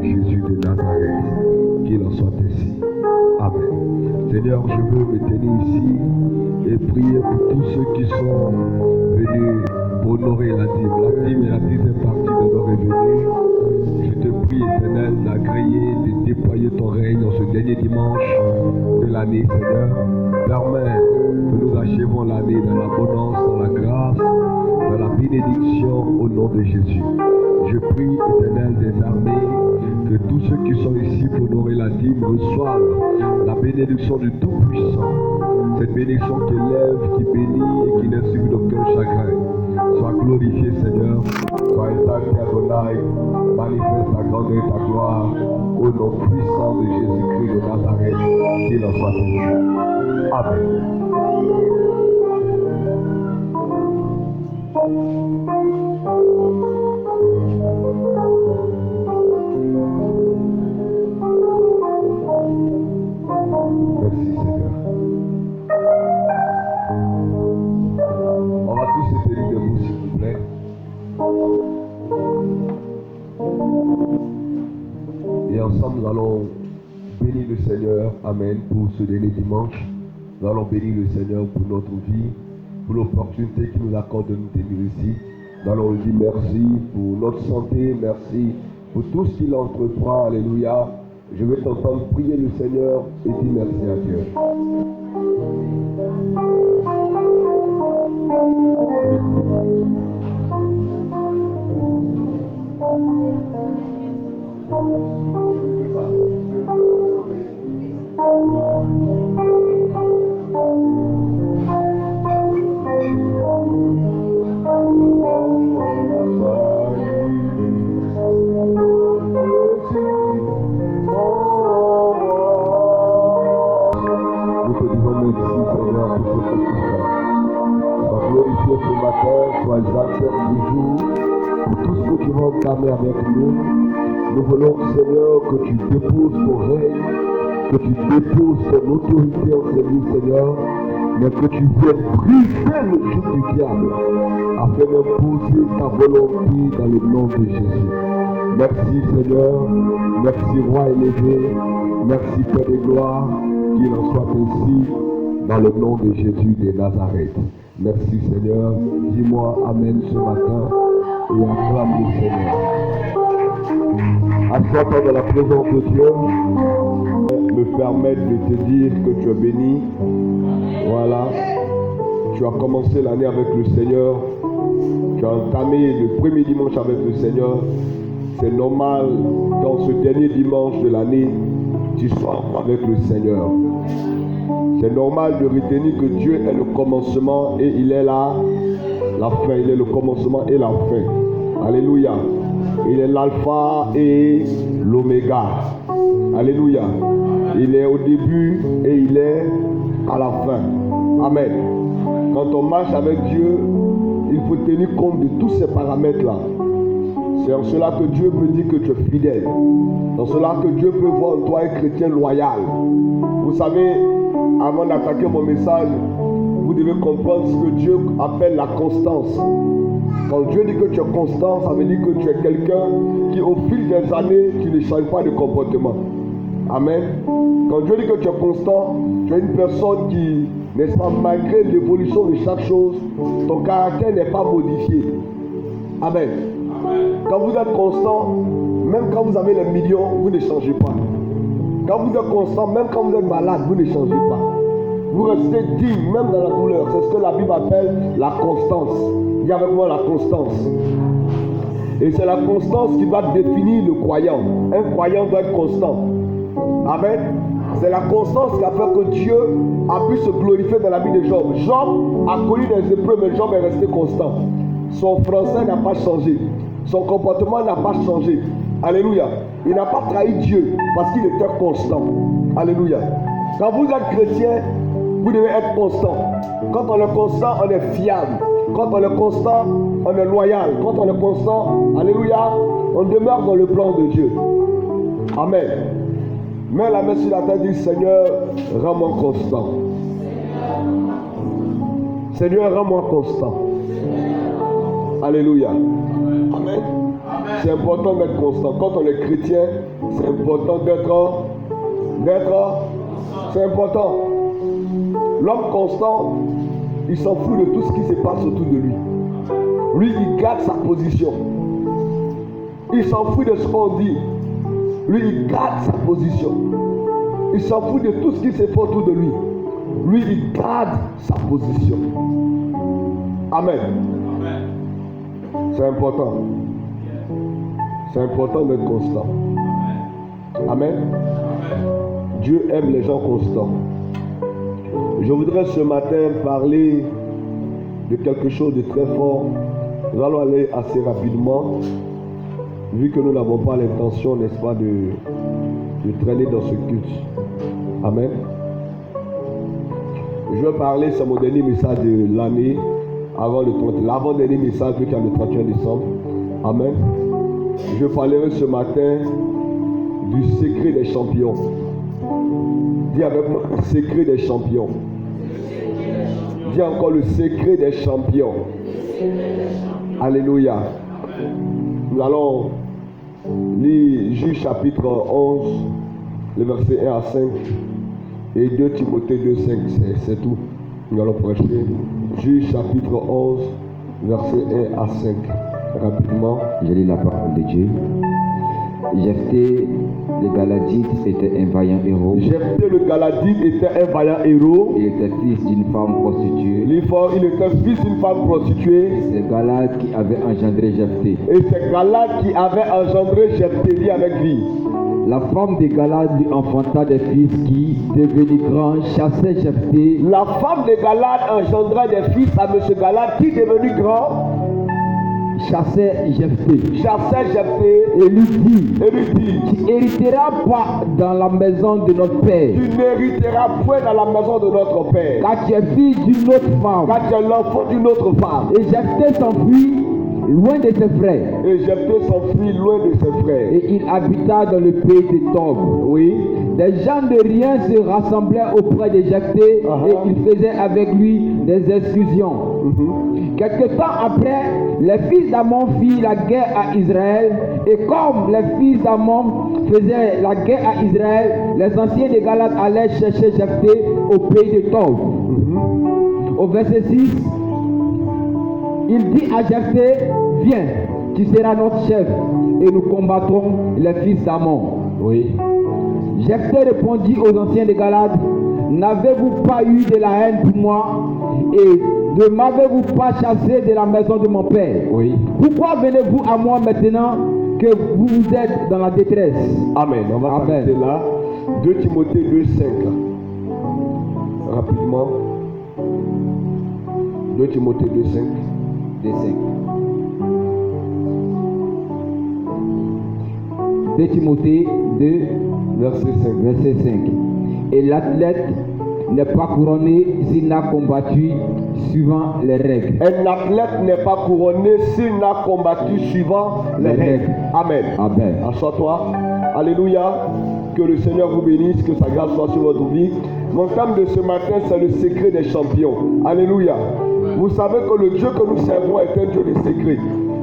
Jésus de Nazareth. Qu'il en soit ainsi. Amen. Seigneur, je veux me tenir ici et prier pour tous ceux qui sont venus pour honorer la dîme. La dîme est la deuxième partie de nos revenus. Je te prie, Éternel, d'agréer, de déployer ton règne en ce dernier dimanche de l'année, Seigneur. Permets que nous achevons l'année dans l'abondance, dans la grâce, dans la bénédiction au nom de Jésus. Je prie, Éternel des armées, que tous ceux qui sont ici pour honorer la dîme reçoivent la bénédiction du Tout-Puissant. Cette bénédiction qui élève, qui bénit et qui n'insuffit d'aucun chagrin. Sois glorifié, Seigneur. Sois exalté, Adonai. Manifeste ta grandeur et ta gloire au nom puissant de Jésus-Christ de Nazareth. Qu'il en soit ainsi. Amen. Merci, Seigneur. On va tous se tenir debout, s'il vous plaît. Et ensemble, nous allons bénir le Seigneur. Amen. Pour ce dernier dimanche, nous allons bénir le Seigneur pour notre vie, pour l'opportunité qu'il nous accorde de nous tenir ici. Nous allons lui dire merci pour notre santé, merci pour tout ce qu'il entreprend. Alléluia. Je vais t'entendre prier le Seigneur et dire merci à Dieu. Ce matin, sois exalté toujours pour tout ce que tu vas entamer avec nous. Nous voulons, Seigneur, que tu déposes ton règne, que tu déposes ton autorité en ces lieux, Seigneur, mais que tu viennes briser le joug du diable afin d'imposer ta volonté dans le nom de Jésus. Merci, Seigneur, merci, Roi élevé, merci, Père de gloire, qu'il en soit ainsi dans le nom de Jésus de Nazareth. Merci Seigneur, dis-moi Amen ce matin et acclame le Seigneur. Assois-toi dans la présence de Dieu, me permettre de te dire que tu es béni. Voilà, tu as commencé l'année avec le Seigneur, tu as entamé le premier dimanche avec le Seigneur. C'est normal qu'en ce dernier dimanche de l'année, tu sois avec le Seigneur. C'est normal de retenir que Dieu est le commencement et il est là, la fin. Il est le commencement et la fin. Alléluia. Il est l'alpha et l'oméga. Alléluia. Il est au début et il est à la fin. Amen. Quand on marche avec Dieu, il faut tenir compte de tous ces paramètres-là. C'est en cela que Dieu peut dire que tu es fidèle. Dans cela que Dieu peut voir en toi un chrétien loyal. Vous savez, avant d'attaquer mon message, vous devez comprendre ce que Dieu appelle la constance. Quand Dieu dit que tu es constant, ça veut dire que tu es quelqu'un qui au fil des années, tu ne changes pas de comportement. Amen. Quand Dieu dit que tu es constant, tu es une personne qui, n'est-ce pas, malgré l'évolution de chaque chose, ton caractère n'est pas modifié. Amen. Quand vous êtes constant, même quand vous avez les millions, vous ne changez pas. Quand vous êtes constant, même quand vous êtes malade, vous ne changez pas. Vous restez digne, même dans la douleur. C'est ce que la Bible appelle la constance. Dis avec moi la constance. Et c'est la constance qui va définir le croyant. Un croyant doit être constant. Amen. C'est la constance qui a fait que Dieu a pu se glorifier dans la vie de Job. Job a connu des épreuves, mais Job est resté constant. Son français n'a pas changé. Son comportement n'a pas changé. Alléluia. Il n'a pas trahi Dieu parce qu'il était constant. Alléluia. Quand vous êtes chrétien, vous devez être constant. Quand on est constant, on est fiable. Quand on est constant, on est loyal. Quand on est constant, alléluia, on demeure dans le plan de Dieu. Amen. Mets la main sur la tête, dis Seigneur, rends-moi constant. Seigneur, rends-moi constant. Alléluia. Amen. C'est important d'être constant. Quand on est chrétien, c'est important d'être. C'est important. L'homme constant, il s'en fout de tout ce qui se passe autour de lui. Lui, il garde sa position. Il s'en fout de ce qu'on dit. Lui, il garde sa position. Il s'en fout de tout ce qui se fait autour de lui. Lui, il garde sa position. Amen. C'est important. C'est important d'être constant. Amen. Dieu aime les gens constants. Je voudrais ce matin parler de quelque chose de très fort. Nous allons aller assez rapidement, vu que nous n'avons pas l'intention, n'est-ce pas, de traîner dans ce culte. Amen. Je vais parler, c'est mon dernier message de l'année, avant le 30, l'avant-dernier message, qui est le 31 décembre. Amen. Je parlerai ce matin du secret des champions. Dis avec moi, le secret des champions. Dis encore le secret des champions. Alléluia. Nous allons lire Juge chapitre 11, le verset 1 à 5 et 2 Timothée 2, 5. C'est tout. Nous allons prêcher. Juge chapitre 11, verset 1 à 5. Rapidement. Je lis la parole de Dieu. Jephthé le Galadite était un vaillant héros. Jephthé le Galadite était un vaillant héros. Il était fils d'une femme prostituée. Il était fils d'une femme prostituée. C'est Galad qui avait engendré Jephthé. Et c'est Galad qui avait engendré Jephthé. Dit avec lui. La femme de Galad lui enfanta des fils qui, devenus grands, chassaient Jephthé. La femme de Galad engendra des fils à M. Galad qui, devenu grand, chassait Jephthé. Et lui dit, tu n'hériteras pas dans la maison de notre père. Tu n'hériteras point dans la maison de notre père. Car tu es fille d'une autre femme. Car tu es l'enfant d'une autre femme. Et Jephthé s'enfuit loin de ses frères. Et Jephthé s'enfuit loin de ses frères. Et il habita dans le pays de Tob. Oui. Des gens de rien se rassemblaient auprès de Jephthé et ils faisaient avec lui des excursions. Quelque temps après, les fils d'Ammon firent la guerre à Israël. Et comme les fils d'Ammon faisaient la guerre à Israël, les anciens de Galad allaient chercher Jephthé au pays de Tob. Au verset 6, il dit à Jephthé, viens, tu seras notre chef et nous combattrons les fils d'Ammon. Oui. Jephthé répondit aux anciens de Galad, n'avez-vous pas eu de la haine pour moi et ne m'avez-vous pas chassé de la maison de mon père? Oui. Pourquoi venez-vous à moi maintenant que vous êtes dans la détresse? Amen. On va s'arrêter là. 2 Timothée 2, 5. Rapidement. 2 Timothée 2, 5. 2, 5. 2 Timothée 2, verset 5. Verset 5. Et l'athlète n'est pas couronné s'il n'a combattu suivant les règles. Un athlète n'est pas couronné s'il n'a combattu suivant les règles. Amen. Amen. Assois-toi. Alléluia. Que le Seigneur vous bénisse, que sa grâce soit sur votre vie. Mon thème de ce matin, c'est le secret des champions. Alléluia. Vous savez que le Dieu que nous servons est un Dieu de secret.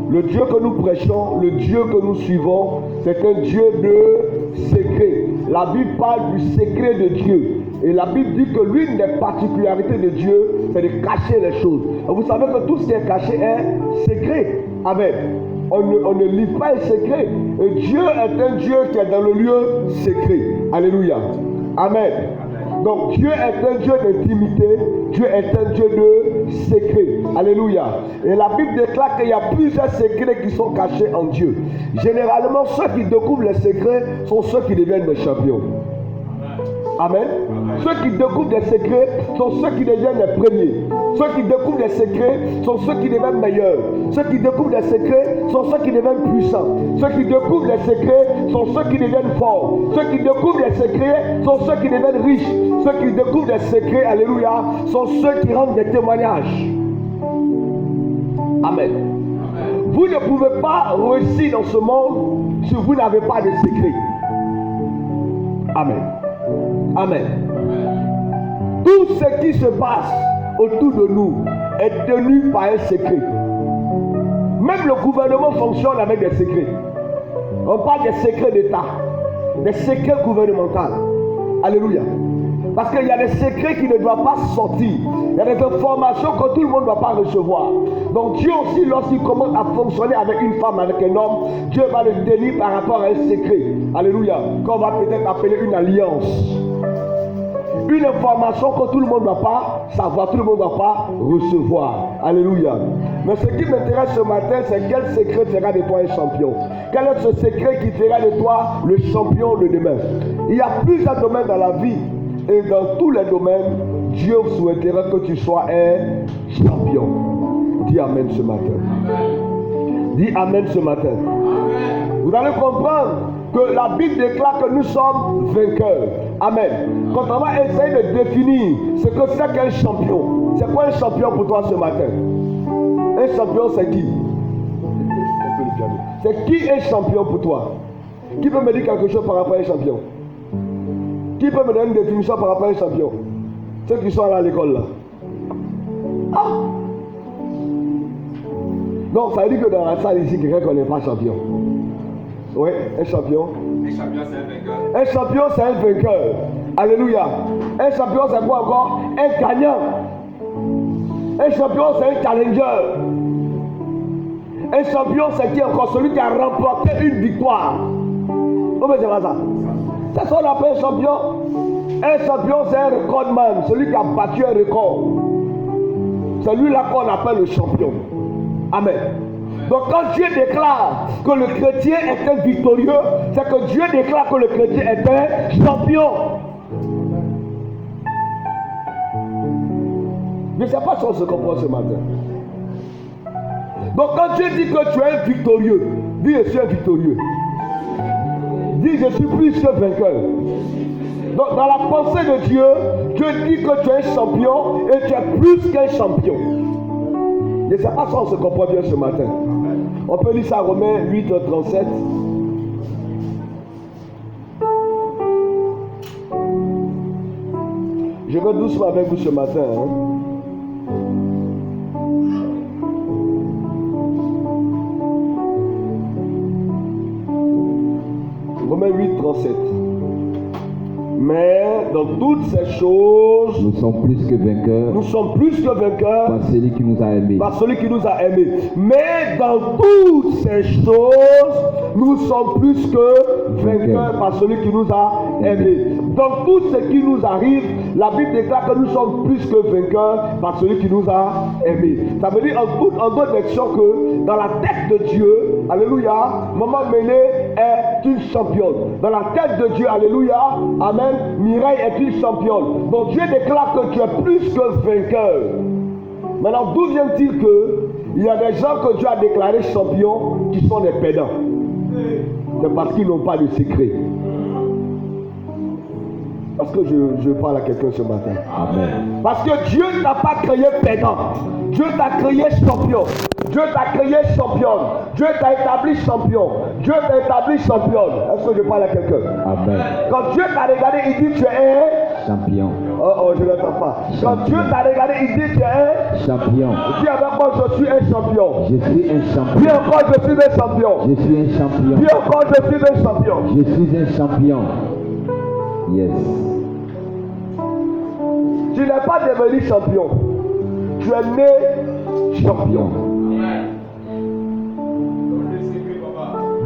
Le Dieu que nous prêchons, le Dieu que nous suivons, c'est un Dieu de secret. La Bible parle du secret de Dieu. Et la Bible dit que l'une des particularités de Dieu, c'est de cacher les choses. Et vous savez que tout ce qui est caché est secret. Amen. On ne lit pas le secret. Et Dieu est un Dieu qui est dans le lieu secret. Alléluia. Amen. Donc Dieu est un Dieu d'intimité, Dieu est un Dieu de secret. Alléluia. Et la Bible déclare qu'il y a plusieurs secrets qui sont cachés en Dieu. Généralement, ceux qui découvrent les secrets sont ceux qui deviennent des champions. Amen. Ceux qui découvrent des secrets sont ceux qui deviennent les premiers. Ceux qui découvrent des secrets sont ceux qui deviennent meilleurs. Ceux qui découvrent des secrets sont ceux qui deviennent puissants. Ceux qui découvrent des secrets sont ceux qui deviennent forts. Ceux qui découvrent des secrets sont ceux qui deviennent riches. Ceux qui découvrent des secrets, alléluia, sont ceux qui rendent des témoignages. Amen. Vous ne pouvez pas réussir dans ce monde si vous n'avez pas de secret. Amen. Amen. Tout ce qui se passe autour de nous est tenu par un secret. Même le gouvernement fonctionne avec des secrets. On parle des secrets d'État, des secrets gouvernementaux. Alléluia. Parce qu'il y a des secrets qui ne doivent pas sortir. Il y a des informations que tout le monde ne doit pas recevoir. Donc Dieu aussi, lorsqu'il commence à fonctionner avec une femme, avec un homme, Dieu va le délivrer par rapport à un secret. Alléluia. Qu'on va peut-être appeler une alliance. Une information que tout le monde ne doit pas savoir, tout le monde ne doit pas recevoir. Alléluia. Mais ce qui m'intéresse ce matin, c'est quel secret fera de toi un champion. Quel est ce secret qui fera de toi le champion de demain? Il y a plusieurs domaines dans la vie. Et dans tous les domaines, Dieu souhaitera que tu sois un champion. Dis Amen ce matin. Dis Amen ce matin. Vous allez comprendre que la Bible déclare que nous sommes vainqueurs. Amen. Quand on va essayer de définir ce que c'est qu'un champion, c'est quoi un champion pour toi ce matin? Un champion, c'est qui? C'est qui un champion pour toi? Qui peut me dire quelque chose par rapport à un champion? Qui peut me donner une définition par rapport à un champion? Ceux qui sont là à l'école là. Ah! Non, ça veut dire que dans la salle ici, quelqu'un ne connaît pas champion. Oui, un champion. Un champion, c'est un vainqueur. Un champion, c'est un vainqueur. Alléluia. Un champion, c'est quoi encore? Un gagnant. Un champion, c'est un challenger. Un champion, c'est qui encore? Celui qui a remporté une victoire. Comment c'est pas ça? C'est ce qu'on appelle un champion. Un champion, c'est un recordman. Celui qui a battu un record. C'est lui-là qu'on appelle le champion. Amen. Donc quand Dieu déclare que le chrétien est un victorieux, c'est que Dieu déclare que le chrétien est un champion. Je ne sais pas si on se comprend ce matin. Donc quand Dieu dit que tu es un victorieux, dis je suis un victorieux. Dis je suis plus que vainqueur. Donc dans la pensée de Dieu, Dieu dit que tu es un champion et tu es plus qu'un champion. Je ne sais pas si on se comprend bien ce matin. On peut lire ça Romains 8, 37. Je vais doucement avec vous ce matin. Romains 8, 37. Mais dans toutes ces choses, nous sommes plus que vainqueurs. Nous sommes plus que vainqueurs par celui qui nous a aimés. Par celui qui nous a aimés. Mais dans toutes ces choses, nous sommes plus que vainqueurs par celui qui nous a aimés. Dans tout ce qui nous arrive, la Bible déclare que nous sommes plus que vainqueurs par celui qui nous a aimés. Ça veut dire en d'autres versions que dans la tête de Dieu, alléluia, Maman Méné est une championne. Dans la tête de Dieu, alléluia, amen, Mireille est une championne. Donc Dieu déclare que tu es plus que vainqueur. Maintenant, d'où vient-il qu'il y a des gens que Dieu a déclarés champions qui sont des pédants? C'est parce qu'ils n'ont pas de secret. Parce que je parle à quelqu'un ce matin. Amen. Parce que Dieu n'a pas créé pédant. Dieu t'a créé champion. Dieu t'a créé championne. Dieu t'a établi champion. Dieu t'a établi championne. Est-ce que je parle à quelqu'un? Amen. Quand Dieu t'a regardé, il dit tu es un champion. Oh, je n'entends pas. Quand Dieu t'a regardé, il dit tu es un champion. Dis avec moi, je suis un champion. Je suis un champion. Dis encore, je suis un champion. Je suis un champion. Dis encore, je suis un champion. Je suis un champion. Yes. Tu n'es pas devenu champion. Tu es né champion.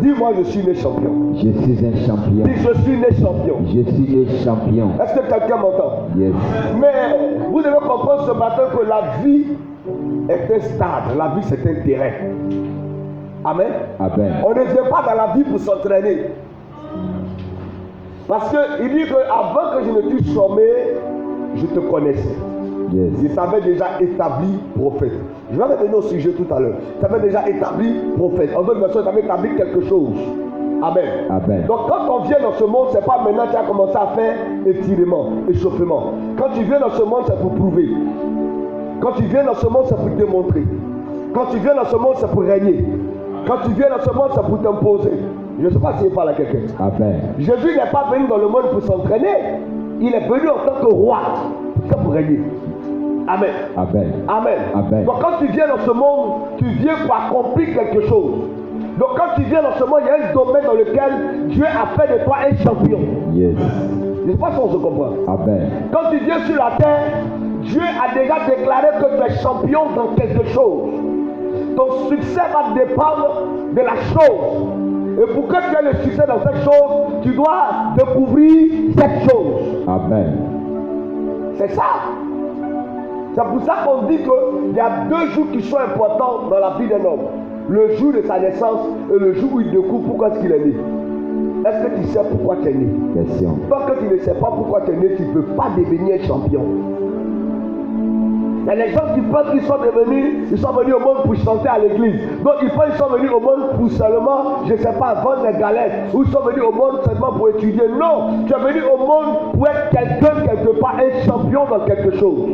Dis-moi, je suis né champion. Je suis un champion. Dis, je suis né champion. Je suis né champion. Est-ce que quelqu'un m'entend? Yes. Mais vous devez comprendre ce matin que la vie est un stade. La vie, c'est un terrain. Amen. Amen. On ne vient pas dans la vie pour s'entraîner. Parce qu'il dit qu'avant que je ne t'eusse formé, je te connaissais. Yes. Il t'avait déjà établi prophète. Je vais revenir au sujet tout à l'heure. Il t'avait déjà établi prophète. En d'autres versions, il t'avait établi quelque chose. Amen. Amen. Donc quand on vient dans ce monde, c'est pas maintenant que tu as commencé à faire étirement, échauffement. Quand tu viens dans ce monde, c'est pour prouver. Quand tu viens dans ce monde, c'est pour démontrer. Quand tu viens dans ce monde, c'est pour régner. Quand tu viens dans ce monde, c'est pour t'imposer. Je ne sais pas si je parle à quelqu'un. Amen. Jésus n'est pas venu dans le monde pour s'entraîner. Il est venu en tant que roi. C'est pour régner. Amen. Amen. Amen. Amen. Donc quand tu viens dans ce monde, tu viens pour accomplir quelque chose. Donc quand tu viens dans ce monde, il y a un domaine dans lequel Dieu a fait de toi un champion. Yes. Je ne sais pas si on se comprend. Amen. Quand tu viens sur la terre, Dieu a déjà déclaré que tu es champion dans quelque chose. Ton succès va dépendre de la chose. Et pour que tu aies le succès dans cette chose, tu dois découvrir cette chose. Amen. C'est ça. C'est pour ça qu'on dit qu'il y a 2 jours qui sont importants dans la vie d'un homme. Le jour de sa naissance et le jour où il découvre pourquoi est-ce qu'il est né. Est-ce que tu sais pourquoi tu es né? Question. Tant que tu ne sais pas pourquoi tu es né, tu ne peux pas devenir champion. Il y a des gens qui pensent qu'ils sont venus au monde pour chanter à l'église. Donc ils pensent qu'ils sont venus au monde pour seulement, je ne sais pas, vendre des galettes. Ou ils sont venus au monde seulement pour étudier. Non, tu es venu au monde pour être quelqu'un quelque part, un champion dans quelque chose.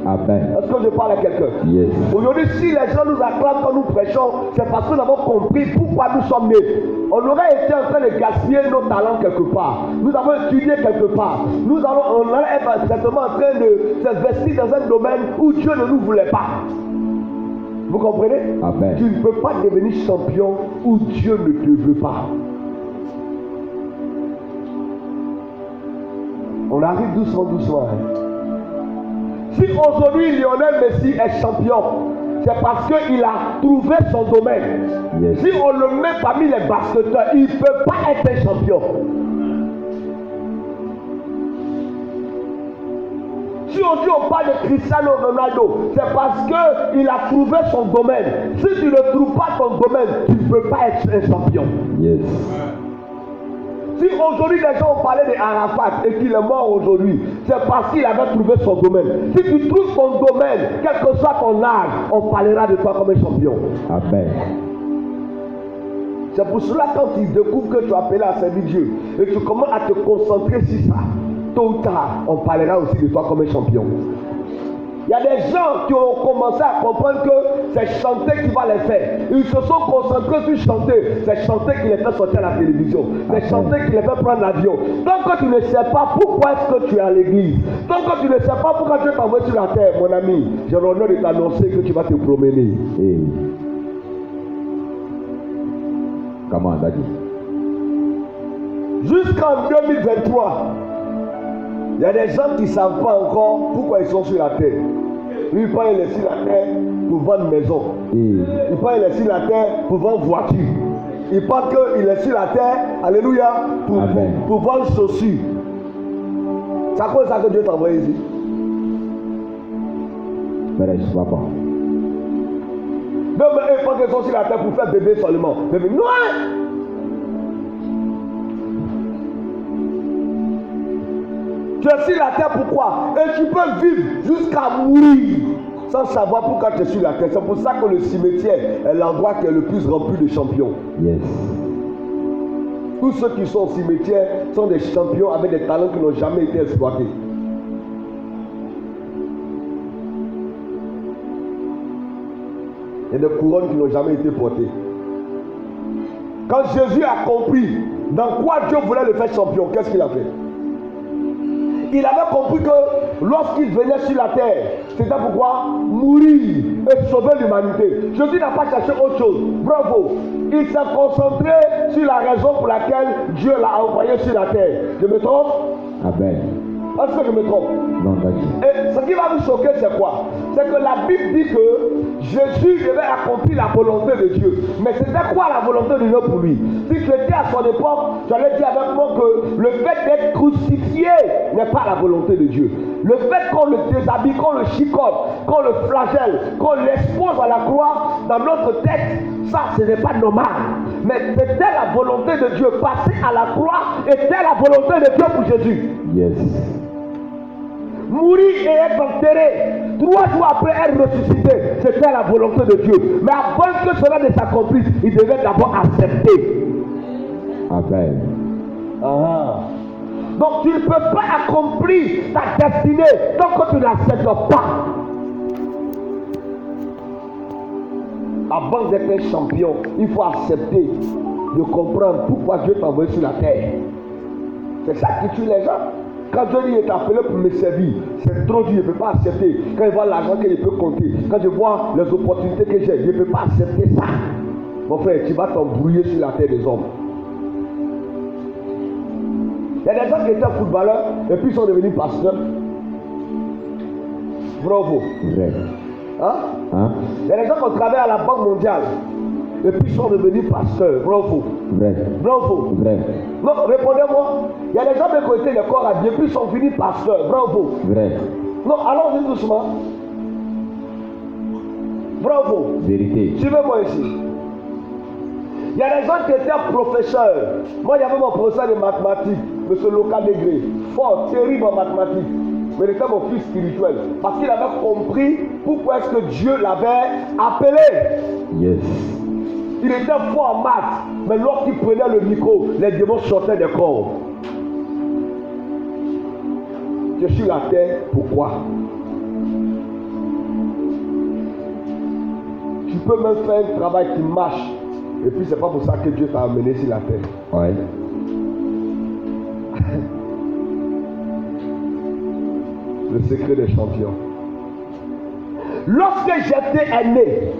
Amen. Est-ce que je parle à quelqu'un? Yes. Aujourd'hui, si les gens nous acclament quand nous prêchons, c'est parce que nous avons compris pourquoi nous sommes nés. On aurait été en train de gaspiller nos talents quelque part. Nous avons étudié quelque part. On aurait être certainement en train de s'investir dans un domaine où Dieu ne nous voulait pas. Vous comprenez? Amen. Tu ne peux pas devenir champion où Dieu ne te veut pas. On arrive doucement. Hein. Si aujourd'hui Lionel Messi est champion, c'est parce qu'il a trouvé son domaine. Yes. Si on le met parmi les basketteurs, il ne peut pas être un champion. Si aujourd'hui on parle de Cristiano Ronaldo, c'est parce qu'il a trouvé son domaine. Si tu ne trouves pas ton domaine, tu ne peux pas être un champion. Yes. Si aujourd'hui les gens ont parlé de Arafat et qu'il est mort aujourd'hui, c'est parce qu'il avait trouvé son domaine. Si tu trouves ton domaine, quel que soit ton âge, on parlera de toi comme un champion. Amen. C'est pour cela quand tu découvres que tu es appelé à servir Dieu et que tu commences à te concentrer sur ça, tôt ou tard, on parlera aussi de toi comme un champion. Il y a des gens qui ont commencé à comprendre que c'est chanter qui va les faire. Ils se sont concentrés sur chanter. C'est chanter qui les fait sortir à la télévision. C'est chanter qui les fait prendre l'avion. Tant que tu ne sais pas pourquoi est-ce que tu es à l'église, tant que tu ne sais pas pourquoi Dieu t'a envoyé sur la terre, mon ami, j'ai l'honneur de t'annoncer que tu vas te promener. Hey. Comment, Daddy? Jusqu'en 2023, il y a des gens qui ne savent pas encore pourquoi ils sont sur la terre. Lui, il pense qu'il est sur la terre pour vendre maison. Il pense qu'il est sur la terre pour vendre voiture. Il pense qu'il est sur la terre, alléluia, pour vendre chaussures. C'est à cause de ça que Dieu t'a envoyé ici. Mais je ne sais pas. Non, mais ils pensent qu'ils sont sur la terre pour faire bébé seulement. Bébé, non! Tu es sur la terre pourquoi? Et tu peux vivre jusqu'à mourir sans savoir pourquoi tu es sur la terre. C'est pour ça que le cimetière est l'endroit qui est le plus rempli de champions. Yes. Tous ceux qui sont au cimetière sont des champions avec des talents qui n'ont jamais été exploités. Et des couronnes qui n'ont jamais été portées. Quand Jésus a compris dans quoi Dieu voulait le faire champion, qu'est-ce qu'il a fait? Il avait compris que lorsqu'il venait sur la terre, c'était pourquoi mourir et sauver l'humanité. Jésus n'a pas cherché autre chose. Bravo. Il s'est concentré sur la raison pour laquelle Dieu l'a envoyé sur la terre. Je me trompe? Amen. Est-ce que je me trompe? Non, Daddy. Et ce qui va vous choquer, c'est quoi? C'est que la Bible dit que Jésus devait accomplir la volonté de Dieu. Mais c'était quoi la volonté de Dieu pour lui? Si tu étais à son époque, j'allais dire avec moi que le fait d'être crucifié n'est pas la volonté de Dieu. Le fait qu'on le déshabille, qu'on le chicote, qu'on le flagelle, qu'on l'expose à la croix, dans notre tête, ça ce n'est pas normal. Mais c'était la volonté de Dieu. Passer à la croix était la volonté de Dieu pour Jésus. Yes. Mourir et être enterré, 3 jours après être ressuscité, c'était la volonté de Dieu. Mais avant que cela ne s'accomplisse, il devait d'abord accepter. Amen. Donc tu ne peux pas accomplir ta destinée tant que tu n'acceptes pas. Avant d'être un champion, il faut accepter de comprendre pourquoi Dieu t'a envoyé sur la terre. C'est ça qui tue les gens. Quand Dieu est appelé pour me servir, c'est trop dur, je ne peux pas accepter. Quand je vois l'argent que je peux compter, quand je vois les opportunités que j'ai, je ne peux pas accepter ça. Mon frère, tu vas t'embrouiller sur la terre des hommes. Il y a des gens qui étaient footballeurs et puis ils sont devenus pasteurs. Bravo. Vrai. Hein? Il y a des gens qui ont travaillé à la Banque mondiale et puis ils sont devenus pasteurs. Bravo. Vrai. Bravo. Vrai. Non, répondez-moi. Il y a des gens qui ont été les corps habillés puis ils sont devenus pasteurs. Bravo. Vrai. Non, allons-y doucement. Bravo. Vérité. Suivez-moi ici. Il y a des gens qui étaient professeurs. Moi, il y avait mon professeur de mathématiques, M. Loca Degré, fort, terrible en mathématiques. Mais il était mon fils spirituel. Parce qu'il avait compris pourquoi est-ce que Dieu l'avait appelé. Yes. Il était fort en maths. Mais lorsqu'il prenait le micro, les démons sortaient des corps. Je suis sur la terre, pourquoi? Tu peux même faire un travail qui marche. Et puis c'est pas pour ça que Dieu t'a amené sur la terre. Ouais. Le secret des champions. Lorsque j'étais né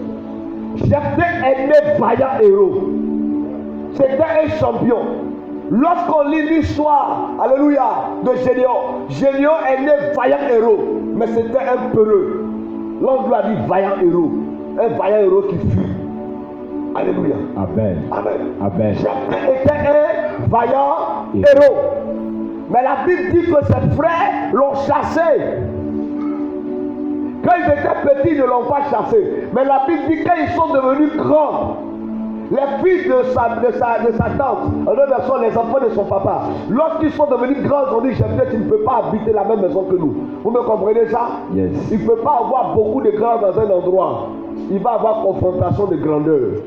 vaillant héros. C'était un champion. Lorsqu'on lit l'histoire, alléluia, de Gédéon, Gédéon est né vaillant héros, mais c'était un peureux. L'angle a dit vaillant héros, un vaillant héros qui fuit. Alléluia. Amen. Amen. Amen. J'étais un vaillant héros. Mais la Bible dit que ses frères l'ont chassé. Quand ils étaient petits, ils ne l'ont pas chassé. Mais la Bible dit qu'ils sont devenus grands. Les filles de sa tante, en d'autres versions, les enfants de son papa, lorsqu'ils sont devenus grands, ils ont dit, Jephthé, tu ne peux pas habiter la même maison que nous. Vous me comprenez ça? Yes. Il ne peut pas avoir beaucoup de grands dans un endroit. Il va avoir confrontation de grandeur.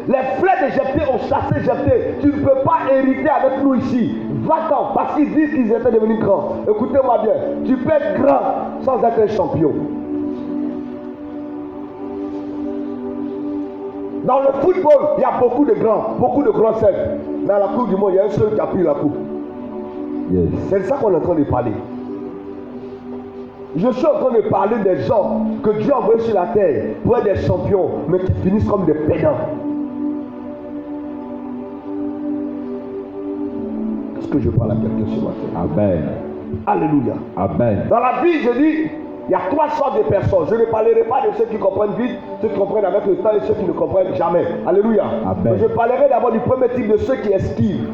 Les frères de Jephthé ont chassé Jephthé. Tu ne peux pas hériter avec nous ici. Va-t'en, parce qu'ils disent qu'ils étaient devenus grands. Écoutez-moi bien, tu peux être grand sans être un champion. Dans le football, il y a beaucoup de grands cercles. Mais à la Coupe du Monde, il y a un seul qui a pris la coupe. Yes. C'est de ça qu'on est en train de parler. Je suis en train de parler des gens que Dieu a envoyés sur la terre pour être des champions, mais qui finissent comme des pédants. Est-ce que je parle à quelqu'un ce matin? Amen. Alléluia. Amen. Dans la vie, je dis, il y a trois sortes de personnes. Je ne parlerai pas de ceux qui comprennent vite, ceux qui comprennent avec le temps et ceux qui ne comprennent jamais. Alléluia. Amen. Mais je parlerai d'abord du premier type de ceux qui esquivent.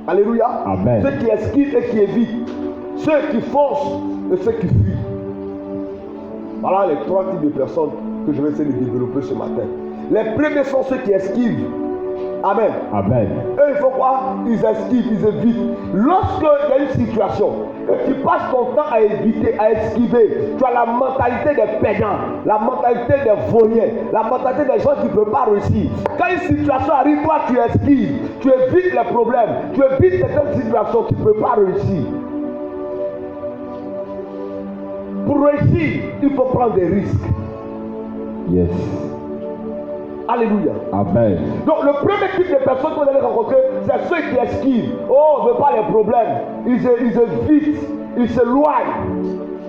Alléluia. Amen. Ceux qui esquivent et qui évitent. Ceux qui foncent et ceux qui fuient. Voilà les trois types de personnes que je vais essayer de développer ce matin. Les premiers sont ceux qui esquivent. Amen. Amen. Eux, il faut quoi? Ils esquivent, ils évitent. Lorsqu'il y a une situation et tu passes ton temps à éviter, à esquiver, tu as la mentalité des pédants, la mentalité des voliers, la mentalité des gens qui ne peuvent pas réussir. Quand une situation arrive, toi tu esquives, tu évites les problèmes, tu évites certaines situations, tu ne peux pas réussir. Pour réussir, il faut prendre des risques. Yes. Alléluia. Amen. Donc le premier type de personnes que vous allez rencontrer, c'est ceux qui esquivent. Oh, on ne veut pas les problèmes. Ils évitent, ils s'éloignent.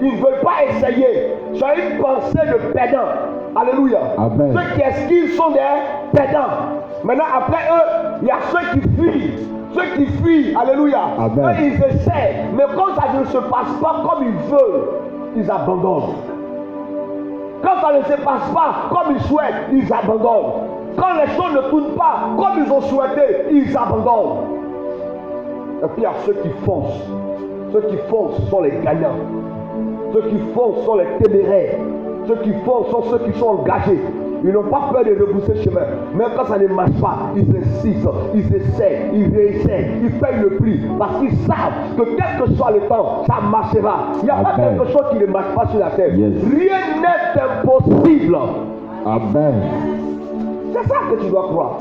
Ils ne veulent pas essayer. Tu as une pensée de pédant. Alléluia. Amen. Ceux qui esquivent sont des pédants. Maintenant, après eux, il y a ceux qui fuient. Ceux qui fuient, alléluia. Amen. Eux, ils essaient. Mais quand ça ne se passe pas comme ils veulent, ils abandonnent. Quand ça ne se passe pas comme ils souhaitent, ils abandonnent. Quand les choses ne tournent pas comme ils ont souhaité, ils abandonnent. Et puis il y a ceux qui foncent. Ceux qui foncent sont les gagnants. Ceux qui foncent sont les téméraires. Ceux qui foncent sont ceux qui sont engagés. Ils n'ont pas peur de repousser le chemin. Même quand ça ne marche pas, ils insistent, ils essaient, ils réessaient, ils payent le prix. Parce qu'ils savent que quel que soit le temps, ça marchera. Il n'y a pas quelque chose qui ne marche pas sur la terre. Yes. Rien n'est impossible. Amen. C'est ça que tu dois croire.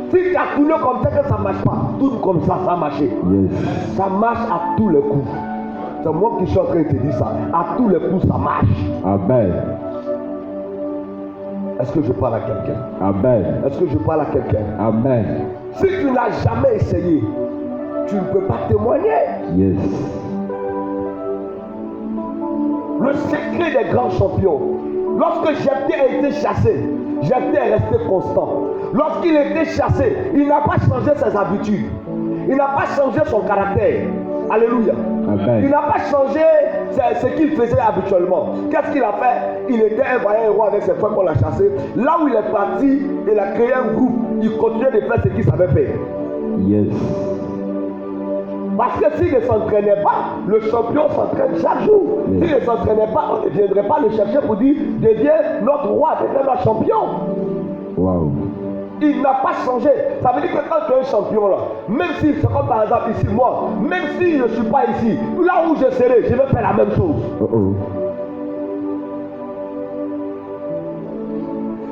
Si tu as tourné comme ça que ça ne marche pas, tourne comme ça a marché. Yes. Ça marche à tous les coups. C'est moi qui suis en train de te dire ça. À tous les coups, ça marche. Amen. Est-ce que je parle à quelqu'un? Amen. Est-ce que je parle à quelqu'un? Amen. Si tu n'as jamais essayé, tu ne peux pas témoigner. Yes. Le secret des grands champions. Lorsque Jephthé a été chassé, Jephthé est resté constant. Lorsqu'il a été chassé, il n'a pas changé ses habitudes. Il n'a pas changé son caractère. Alléluia. Amen. Il n'a pas changé ce qu'il faisait habituellement. Qu'est-ce qu'il a fait? Il était un vaillant héros avec ses frères qu'on l'a chassé. Là où il est parti, il a créé un groupe. Il continuait de faire ce qu'il savait faire. Yes. Parce que s'il ne s'entraînait pas, le champion s'entraîne chaque jour. Yes. S'il ne s'entraînait pas, on ne viendrait pas le chercher pour dire deviens notre roi, deviens notre champion. Wow. Il n'a pas changé. Ça veut dire que quand tu es un champion là, même si c'est comme par exemple ici, moi, même si je ne suis pas ici, là où je serai, je vais faire la même chose.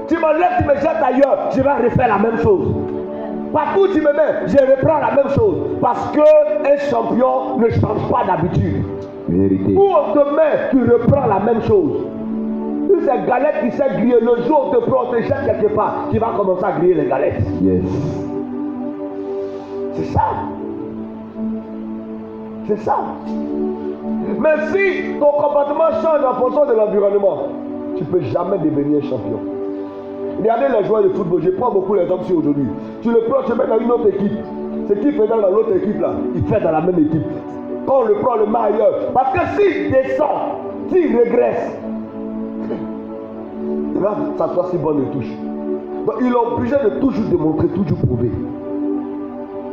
Tu m'enlèves, tu me jettes ailleurs, je vais refaire la même chose. Partout où tu me mets, je reprends la même chose. Parce qu'un champion ne change pas d'habitude. Vérité. Où on te met, tu reprends la même chose. Si c'est galette qui sait griller, le jour où on te prend, on te jette quelque part, tu vas commencer à griller les galettes. Yes. C'est ça. C'est ça. Mais si ton comportement change en fonction de l'environnement, tu ne peux jamais devenir champion. Regardez les joueurs de football, je prends beaucoup l'exemple sur aujourd'hui. Tu le prends, tu le mets dans une autre équipe. Ce qu'il fait dans l'autre équipe là, il fait dans la même équipe. Quand on le prend, on le met ailleurs. Parce que s'il descend, s'il régresse, il va s'asseoir si bonne touche. Donc il est obligé de toujours démontrer, toujours prouver.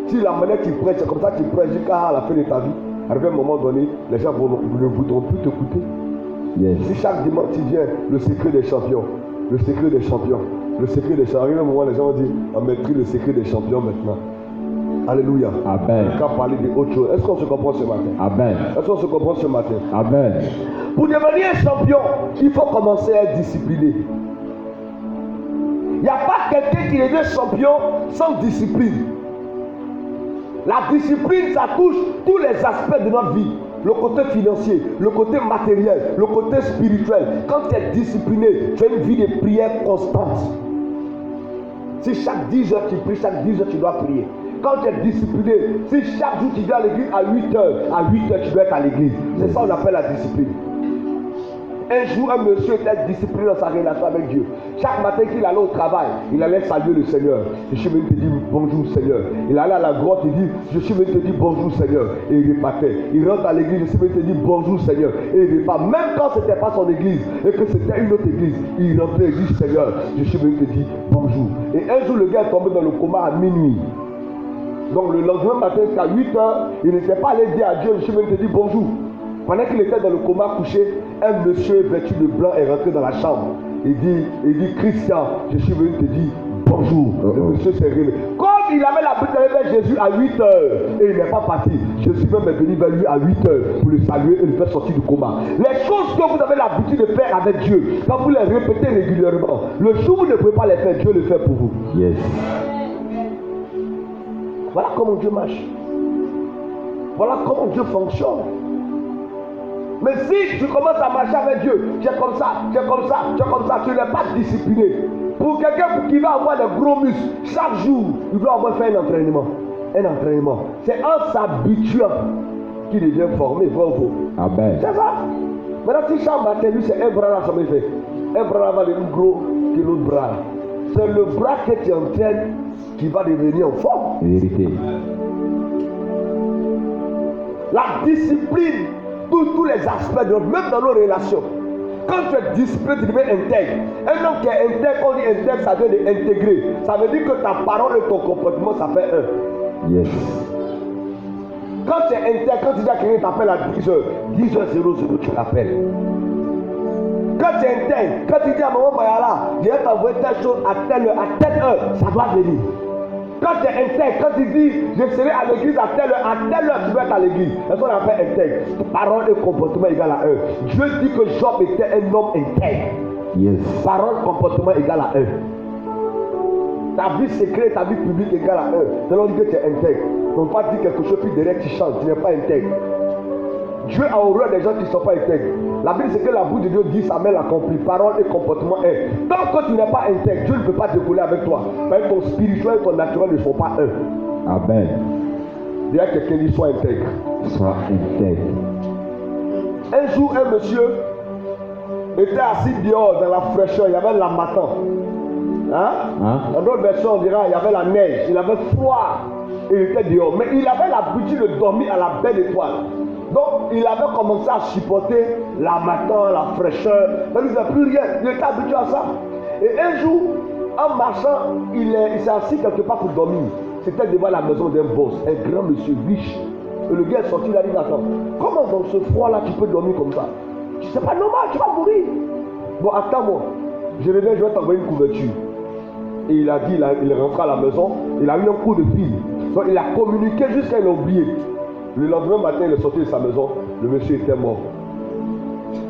Si la manière qu'il prêche, c'est comme ça qu'il prêche jusqu'à la fin de ta vie. Arrivé à un moment donné, les gens ne voudront plus t'écouter. Yes. Si chaque dimanche tu viens, le secret des champions, le secret des champions, le secret des champions. Arrivé à un moment, les gens vont dire, on maîtrise le secret des champions maintenant. Alléluia. Amen. On va parler d'autre chose. Est-ce qu'on se comprend ce matin? Amen. Est-ce qu'on se comprend ce matin? Amen. Pour devenir un champion, il faut commencer à être discipliné. Il n'y a pas quelqu'un qui devient champion sans discipline. La discipline, ça touche tous les aspects de notre vie. Le côté financier, le côté matériel, le côté spirituel. Quand tu es discipliné, tu as une vie de prière constante. Si chaque 10 heures tu pries, chaque 10 heures tu dois prier. Quand tu es discipliné, si chaque jour tu viens à l'église à 8 heures, tu dois être à l'église. C'est ça qu'on appelle la discipline. Un jour, un monsieur était discipliné dans sa relation avec Dieu. Chaque matin qu'il allait au travail, il allait saluer le Seigneur. Je suis venu te dire bonjour Seigneur. Il allait à la grotte, il dit je suis venu te dire bonjour Seigneur. Et il repartait. Il rentre à l'église, je suis venu te dire bonjour Seigneur. Et il repart. Même quand ce n'était pas son église et que c'était une autre église, il rentrait et dit Seigneur, je suis venu te dire bonjour. Et un jour, le gars est tombé dans le coma à minuit. Donc le lendemain matin, jusqu'à 8 heures, il n'était pas allé dire à Dieu, je suis venu te dire bonjour. Pendant qu'il était dans le coma couché, un monsieur vêtu de blanc est rentré dans la chambre. Il dit Christian, je suis venu te dire bonjour. Le monsieur s'est réveillé. Comme il avait l'habitude d'aller vers Jésus à 8 heures, et il n'est pas parti. Jésus même est venu vers lui à 8 heures pour le saluer et le faire sortir du coma. Les choses que vous avez l'habitude de faire avec Dieu, quand vous les répétez régulièrement, le jour où vous ne pouvez pas les faire, Dieu le fait pour vous. Yes. Voilà comment Dieu marche. Voilà comment Dieu fonctionne. Mais si tu commences à marcher avec Dieu, tu es comme ça, tu es comme ça, tu es comme ça, tu n'es pas discipliné. Pour quelqu'un qui va avoir des gros muscles, chaque jour, il doit avoir fait un entraînement. Un entraînement. C'est en s'habituant qu'il devient formé, vrai ou faux? Amen. C'est ça. Maintenant, si chaque matin, lui, c'est un bras là, ça me fait. Un bras là va devenir gros que l'autre bras. C'est le bras que tu entraînes qui va devenir en forme. Vérité. La discipline, tous les aspects de notre, même dans nos relations. Quand tu es discipliné, tu deviens intègre. Un homme qui est intègre, quand on dit intègre, ça veut dire intégrer. Ça veut dire que ta parole et ton comportement, ça fait un. Yes. Quand tu es intègre, quand tu dis à quelqu'un, t'appelles à 10h00, tu l'appelles. Quand tu es intègre, quand tu dis à maman Mayala, je vais t'envoyer telle chose à telle heure, ça doit venir. Quand tu es intègre, quand tu dis je serai à l'église à telle heure, tu vas être à l'église. C'est ce qu'on appelle intègre. Parole et comportement égale à 1. Dieu dit que Job était un homme intègre. Yes. Parole, comportement égale à 1. Ta vie secrète, ta vie publique égale à 1. C'est là dit que tu es intègre. Donc pas dire quelque chose puis derrière tu chantes, tu n'es pas intègre. Dieu a horreur des gens qui ne sont pas intègres. La Bible c'est que la bouche de Dieu dit sa main l'accomplit. Parole et comportement est. Tant que tu n'es pas intègre, Dieu ne peut pas décoller avec toi. Parce que ton spirituel et ton naturel ne sont pas un. Amen. Il y a quelqu'un qui soit intègre. Sois intègre. Un jour, un monsieur était assis dehors dans la fraîcheur. Il y avait l'harmattan. Dans d'autres versions, on dira il y avait la neige. Il avait froid. Il était dehors. Mais il avait l'habitude de dormir à la belle étoile. Donc, il avait commencé à supporter l'harmattan, la fraîcheur. Mais il ne faisait plus rien. Il était habitué à ça. Et un jour, en marchant, il s'est assis quelque part pour dormir. C'était devant la maison d'un boss, un grand monsieur riche. Et le gars est sorti, il a dit, attends, comment dans ce froid-là tu peux dormir comme ça? C'est pas normal, tu vas mourir. Bon, attends-moi. Je reviens, je vais t'envoyer une couverture. Et il a dit, il est rentré à la maison, il a eu un coup de fil. Donc il a communiqué jusqu'à il a oublié. Le lendemain matin, il est sorti de sa maison, le monsieur était mort.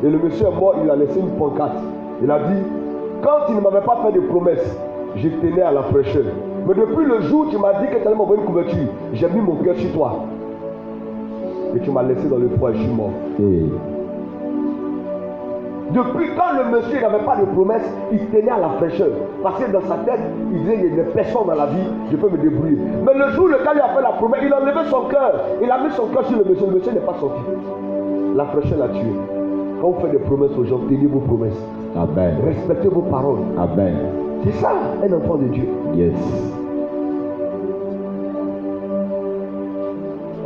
Et le monsieur est mort, il a laissé une pancarte. Il a dit, quand il ne m'avait pas fait de promesses, je tenais à la fraîcheur. Mais depuis le jour où tu m'as dit que tu allais m'envoyer une couverture, j'ai mis mon cœur sur toi. Et tu m'as laissé dans le froid et je suis mort. Depuis quand le monsieur n'avait pas de promesse, il tenait à la fraîcheur. Parce que dans sa tête, il disait, il y a des personnes dans la vie, je peux me débrouiller. Mais le jour où le gars lui a fait la promesse, il a enlevé son cœur. Il a mis son cœur sur le monsieur n'est pas sorti. La fraîcheur l'a tué. Quand vous faites des promesses aux gens, tenez vos promesses. Amen. Respectez vos paroles. Amen. C'est ça, un enfant de Dieu. Yes.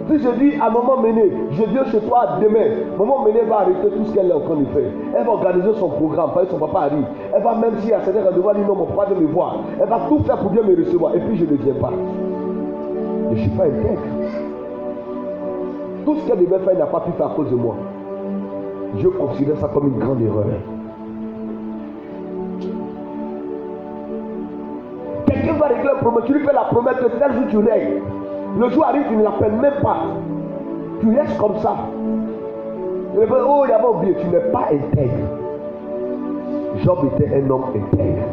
Si je dis à maman Méné, je viens chez toi demain, maman Méné va arrêter tout ce qu'elle est en train de faire. Elle va organiser son programme, parce que son papa arrive. Elle va même si à certains rendez-vous, elle dit non, mon papa vient me voir. Elle va tout faire pour bien me recevoir. Et puis je ne viens pas. Je ne suis pas intègre. Tout ce qu'elle devait faire, elle n'a pas pu faire à cause de moi. Je considère ça comme une grande erreur. Quelqu'un va régler un problème, tu lui fais la promesse que tel jour tu règles. Le jour arrive, tu ne l'appelles même pas. Tu restes comme ça. Il dit, oh, il avait oublié, tu n'es pas intègre. Job était un homme intègre.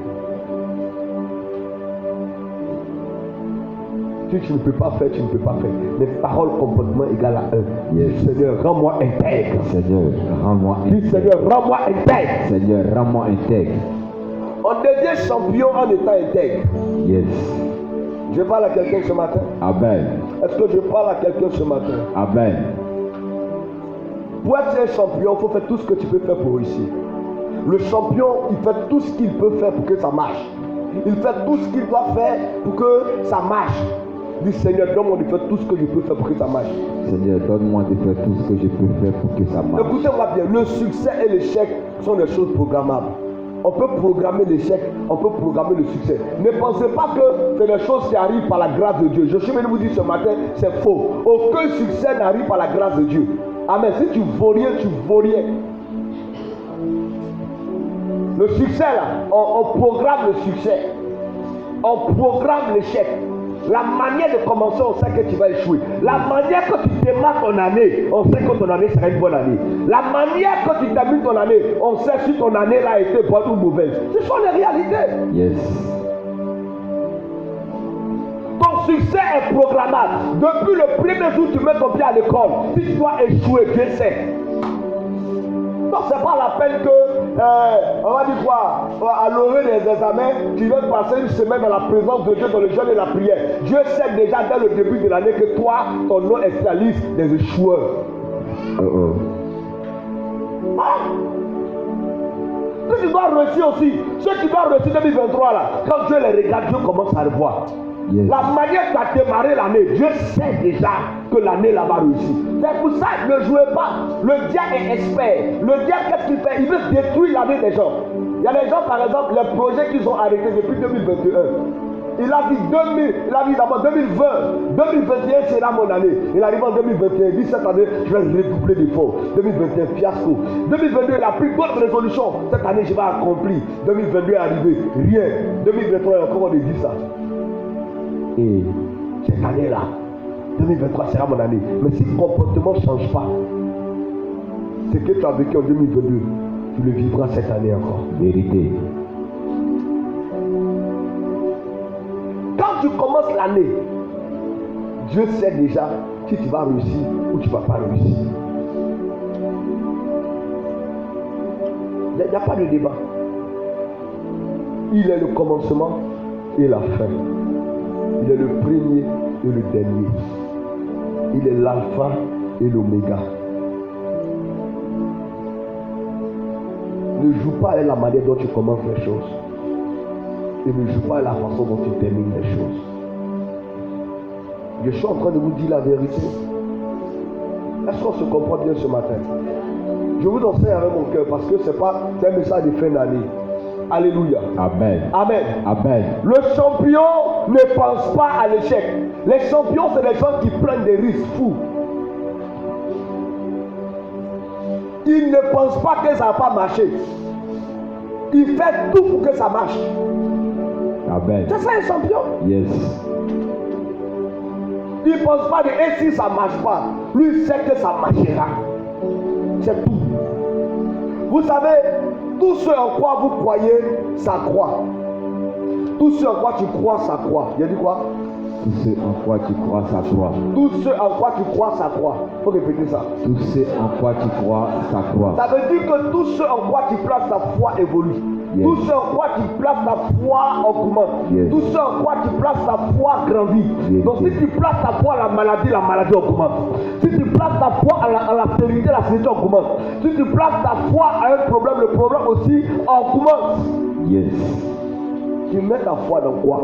Si tu ne peux pas faire, tu ne peux pas faire. Les paroles, comportement égale à 1. Yes. Seigneur, rends-moi intègre. Seigneur, rends-moi intègre. Dis, Seigneur, rends-moi intègre. Seigneur, rends-moi intègre. On devient champion en étant intègre. Yes. Je parle à quelqu'un ce matin. Amen. Est-ce que je parle à quelqu'un ce matin? Amen. Pour être un champion, il faut faire tout ce que tu peux faire pour réussir. Le champion, il fait tout ce qu'il peut faire pour que ça marche. Il fait tout ce qu'il doit faire pour que ça marche. Dis Seigneur, donne-moi de faire tout ce que je peux faire pour que ça marche. Seigneur, donne-moi de faire tout ce que je peux faire pour que ça marche. Écoutez-moi bien, le succès et l'échec sont des choses programmables. On peut programmer l'échec, on peut programmer le succès. Ne pensez pas que c'est des choses qui arrivent par la grâce de Dieu. Je suis venu vous dire ce matin, c'est faux. Aucun succès n'arrive par la grâce de Dieu. Amen. Si tu vaux rien, tu vaux rien. Le succès là, on programme le succès. On programme l'échec. La manière de commencer, on sait que tu vas échouer. La manière que tu démarres ton année, on sait que ton année sera une bonne année. La manière que tu termines ton année, on sait si ton année là a été bonne ou mauvaise. Ce sont les réalités. Yes. Ton succès est programmable. Depuis le premier jour où tu mets ton pied à l'école, si tu dois échouer, Dieu sait. Donc c'est pas la peine que, on va dire quoi, à l'orée des examens, tu vas passer une semaine dans la présence de Dieu, dans le jeûne et la prière. Dieu sait déjà dès le début de l'année que toi, ton nom est sur la liste des échoueurs. Tu dois réussir aussi. Ceux qui doivent réussir 2023 là, quand Dieu les regarde, Dieu commence à le voir. Yes. La manière dont tu as démarré l'année, Dieu sait déjà que l'année là va réussir. C'est pour ça, ne jouez pas. Le diable est expert. Le diable, qu'est-ce qu'il fait? Il veut détruire l'année des gens. Il y a des gens, par exemple, les projets qu'ils ont arrêtés depuis 2021. Il a dit 2000, il a dit d'abord 2020, 2021 sera mon année. Il arrive en 2021, il dit cette année, je vais redoubler d'efforts. 2021, fiasco. 2022, il a pris d'autres résolutions. Cette année, je vais accomplir. 2022 est arrivé, rien. 2023, encore on dit ça. Et cette année-là, 2023 sera mon année. Mais si le comportement ne change pas, ce que tu as vécu en 2022, tu le vivras cette année encore. Vérité. Quand tu commences l'année, Dieu sait déjà si tu vas réussir ou tu ne vas pas réussir. Il n'y a pas de débat. Il est le commencement et la fin. Il est le premier et le dernier. Il est l'alpha et l'oméga. Ne joue pas avec la manière dont tu commences les choses. Et ne joue pas avec la façon dont tu termines les choses. Je suis en train de vous dire la vérité. Est-ce qu'on se comprend bien ce matin? Je vous enseigne avec mon cœur parce que c'est un message de fin d'année. Alléluia. Amen. Amen. Amen. Le champion ne pense pas à l'échec. Les champions, c'est des gens qui prennent des risques fous. Ils ne pensent pas que ça ne va pas marcher. Ils font tout pour que ça marche. Amen. C'est ça un champion. Yes. Il ne pense pas de et si ça ne marche pas. Lui, il sait que ça marchera. C'est tout. Vous savez, tout ce en quoi vous croyez, ça croit. Tout ce en quoi tu crois, ça croit. Il a dit quoi? Tout ce en quoi tu crois, ça croit. Tout ce en quoi tu crois, ça croit. Il faut répéter ça. Tout ce en quoi tu crois, ça croit. Ça veut dire que tout ce en quoi tu places ta foi évolue. Yes. Tout ce en quoi tu places ta foi augmente. Yes. Tout ce en quoi tu places ta foi grandit. Yes. Donc si tu places ta foi à la maladie augmente. Si tu places ta foi à la stérilité augmente. Si tu places ta foi à un problème, le problème aussi augmente. Yes. Tu mets ta foi dans quoi?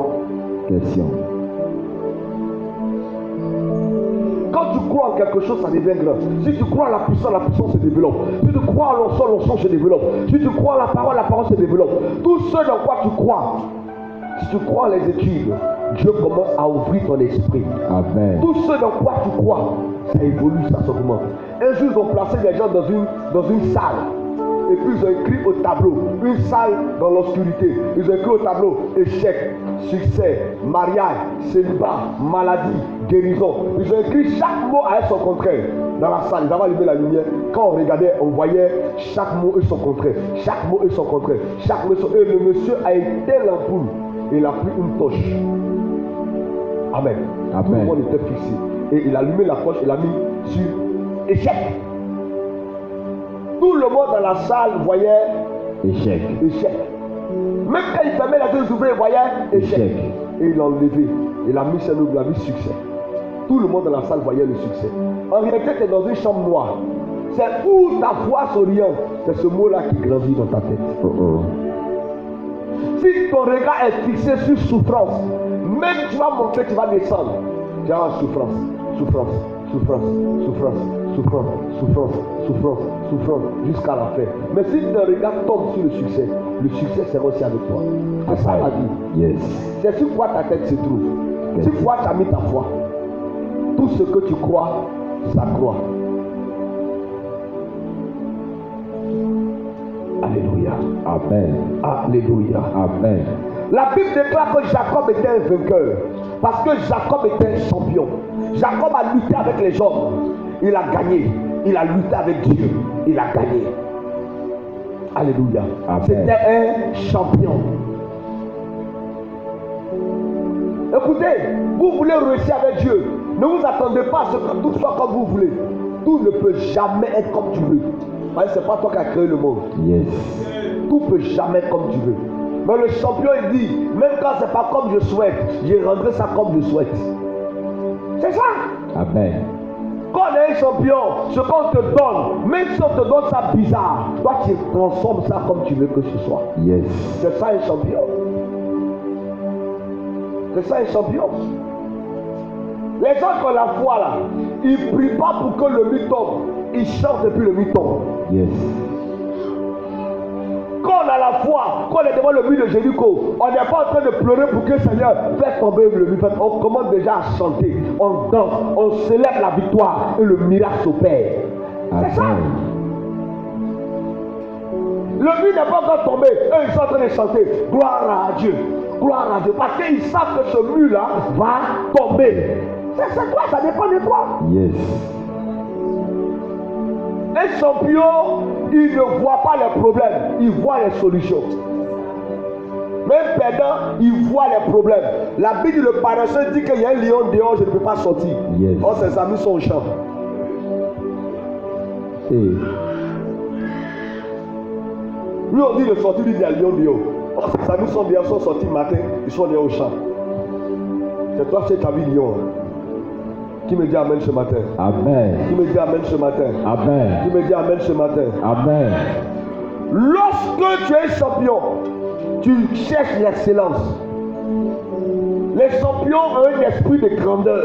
Question. Quand tu crois en quelque chose, ça devient grand. Si tu crois en la puissance se développe. Si tu crois en l'onction se développe. Si tu crois en la parole se développe. Tout ce dans quoi tu crois, si tu crois en les études, Dieu commence à ouvrir ton esprit. Amen. Tout ce dans quoi tu crois, ça évolue, ça s'augmente. Un jour, ils ont placé des gens dans une salle. Et puis ils ont écrit au tableau, une salle dans l'obscurité. Ils ont écrit au tableau, échec, succès, mariage, célibat, maladie, guérison. Ils ont écrit chaque mot avec son contraire dans la salle. Ils avaient allumé la lumière. Quand on regardait, on voyait chaque mot et son contraire. Chaque mot et son contraire. Chaque mot et son... Et le monsieur a éteint l'ampoule. Et il a pris une torche. Amen. Amen. Tout le monde était fixé. Et il a allumé la torche et l'a mis sur échec. Tout le monde dans la salle voyait échec. Échec. Même quand il fermait la deux ouvriers, il voyait échec. Et il l'a enlevé. Il a mis sur nous, il a mis succès. Tout le monde dans la salle voyait le succès. En réalité, tu es dans une chambre noire. C'est où ta foi s'oriente. C'est ce mot-là qui grandit dans ta tête. Si ton regard est fixé sur souffrance, même tu vas monter, tu vas descendre. Tu vas en souffrance, souffrance, souffrance, souffrance, souffrance, souffrance, souffrance, souffrance, jusqu'à la fin. Mais si ton regard tombe sur le succès sera aussi avec toi. C'est ça la vie. Yes. C'est sur quoi ta tête se trouve. Yes. Sur quoi tu as mis ta foi. Tout ce que tu crois, ça croit. Alléluia. Amen. Alléluia. Amen. La Bible déclare que Jacob était un vainqueur. Parce que Jacob était un champion. Jacob a lutté avec les hommes. Il a gagné. Il a lutté avec Dieu. Il a gagné. Alléluia. Amen. C'était un champion. Écoutez, vous voulez réussir avec Dieu. Ne vous attendez pas à ce que tout soit comme vous voulez. Tout ne peut jamais être comme tu veux. Parce que ce n'est pas toi qui as créé le monde. Yes. Tout ne peut jamais être comme tu veux. Mais le champion, il dit, même quand ce n'est pas comme je souhaite, je rendrai ça comme je souhaite. C'est ça. Amen. Quand on est un champion, ce qu'on te donne, même si on te donne ça bizarre, toi tu transformes ça comme tu veux que ce soit. Yes. C'est ça un champion. C'est ça un champion. Les gens qui ont la foi là, ils ne prient pas pour que le mur tombe. Ils chantent depuis le mur tombe. Yes. Quand on a la foi, quand on est devant le mur de Jéricho, on n'est pas en train de pleurer pour que le Seigneur fasse tomber le mur. On commence déjà à chanter, on danse, on célèbre la victoire et le miracle s'opère. C'est ça. Le mur n'est pas encore tombé. Eux, ils sont en train de chanter gloire à Dieu, gloire à Dieu. Parce qu'ils savent que ce mur-là va tomber. C'est toi, ça dépend de toi. Yes. Un champion, il ne voit pas les problèmes, il voit les solutions. Même perdant, il voit les problèmes. La Bible, le paresseux dit qu'il y a un lion dehors, je ne peux pas sortir. Yes. Oh, ses amis sont au champ. Hey. Lui, on dit de sortir, il dit à lion dehors. Oh, ses amis sont dehors, sont sortis le matin, ils sont dehors au champ. C'est toi qui as vu lion. Qui me dit amen ce matin? Amen. Qui me dit amen ce matin? Amen. Qui me dit amen ce matin? Amen. Lorsque tu es champion, tu cherches l'excellence. Les champions ont un esprit de grandeur.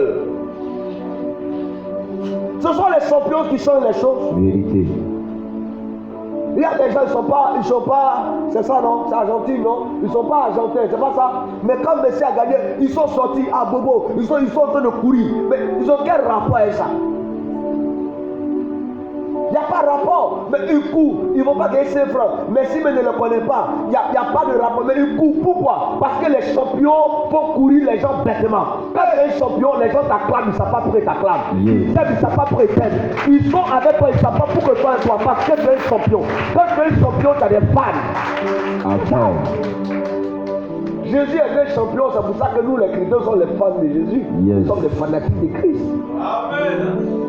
Ce sont les champions qui changent les choses. Vérité. Il y a des gens, ils sont pas, c'est ça non? C'est Argentine non? Ils sont pas argentins, c'est pas ça. Mais quand Messi a gagné, ils sont sortis à Bobo, ils sont en train de courir. Mais ils ont quel rapport avec ça? Il n'y a pas de rapport, mais ils courent, ils ne vont pas gagner 5 francs. Messi mais ne le connaît pas, il n'y a pas de rapport, mais ils courent. Pourquoi? Parce que les champions font courir les gens bêtement. Quand tu es un champion, les gens t'acclament, ils ne savent pas pourquoi ils t'acclament. Ils ne savent pas pourquoi ils t'aiment. Ils sont avec toi, ils ne savent pas pourquoi ils sont avec toi, parce que tu es un champion. Quand tu es un champion, tu as des fans. Amen. Jésus est un champion, c'est pour ça que nous les chrétiens sommes les fans de Jésus. Nous sommes des fanatiques de Christ. Amen.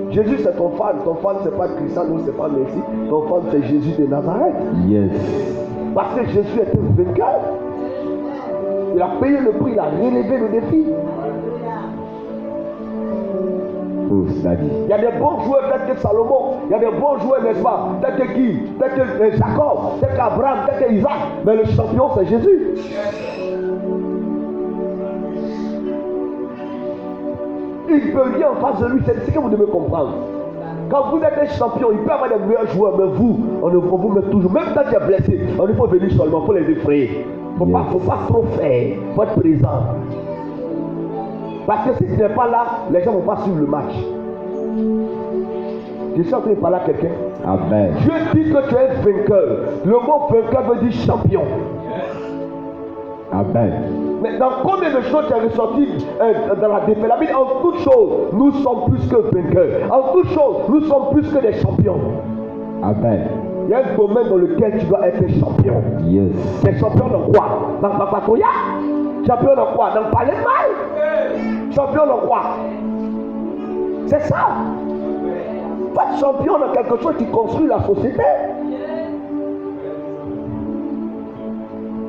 Jésus c'est ton fan c'est pas Christian, non c'est pas Messi, ton fan c'est Jésus de Nazareth. Yes. Parce que Jésus était vainqueur. Il a payé le prix, il a relevé le défi. Il y a des bons joueurs tels que Salomon, il y a des bons joueurs, n'est-ce pas, tels que qui, tels que Jacob, tels qu'Abraham, tels que Isaac, mais le champion c'est Jésus. Il peut rien en face de lui, c'est ce que vous devez comprendre. Quand vous êtes un champion, il peut y avoir des meilleurs joueurs, mais vous, on vous met toujours, même quand tu es blessé, on ne faut venir seulement, il faut les effrayer. Il ne faut pas trop faire, il faut être présent. Parce que si tu n'es pas là, les gens ne vont pas suivre le match. Je suis en train de parler à quelqu'un. Amen. Dieu dit que tu es vainqueur. Le mot vainqueur veut dire champion. Amen. Mais dans combien de choses tu es ressorti dans la défaite? La Bible, en toutes choses, nous sommes plus que vainqueurs. En toutes choses, nous sommes plus que des champions. Amen. Il y a un domaine dans lequel tu dois être champion. Yes. Tu es champion dans quoi? Dans Papatoya? Champion dans quoi? Dans parler mal? Champion dans quoi? C'est ça. Pas de champion dans quelque chose qui construit la société.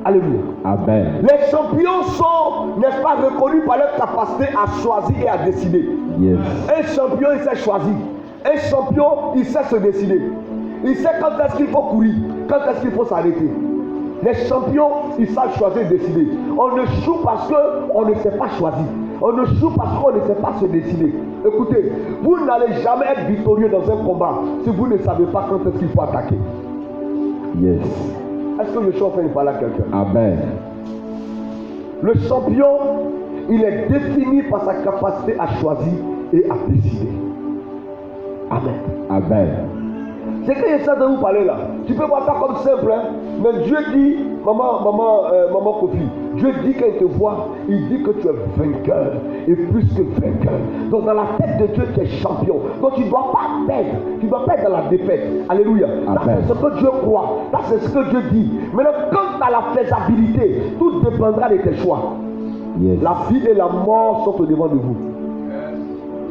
Alléluia. Amen. Les champions sont, n'est-ce pas, reconnus par leur capacité à choisir et à décider. Yes. Un champion, il sait choisir. Un champion, il sait se décider. Il sait quand est-ce qu'il faut courir, quand est-ce qu'il faut s'arrêter. Les champions, ils savent choisir et décider. On ne joue parce qu'on ne sait pas choisir. On ne joue parce qu'on ne sait pas se décider. Écoutez, vous n'allez jamais être victorieux dans un combat si vous ne savez pas quand est-ce qu'il faut attaquer. Yes. Est-ce que je suis en train de parler à quelqu'un? Amen. Le champion, il est défini par sa capacité à choisir et à décider. Amen. Amen. C'est que j'essaie de vous parler là. Tu peux voir ça comme simple, hein? Mais Dieu dit, maman Kofi, Dieu dit quand il te voit, il dit que tu es vainqueur et plus que vainqueur. Donc dans la tête de Dieu, tu es champion. Donc tu ne dois pas perdre. Tu ne dois pas être dans la défaite. Alléluia. Ça c'est ce que Dieu croit. Ça c'est ce que Dieu dit. Maintenant, quant à la faisabilité, tout dépendra de tes choix. Yes. La vie et la mort sont au devant de vous.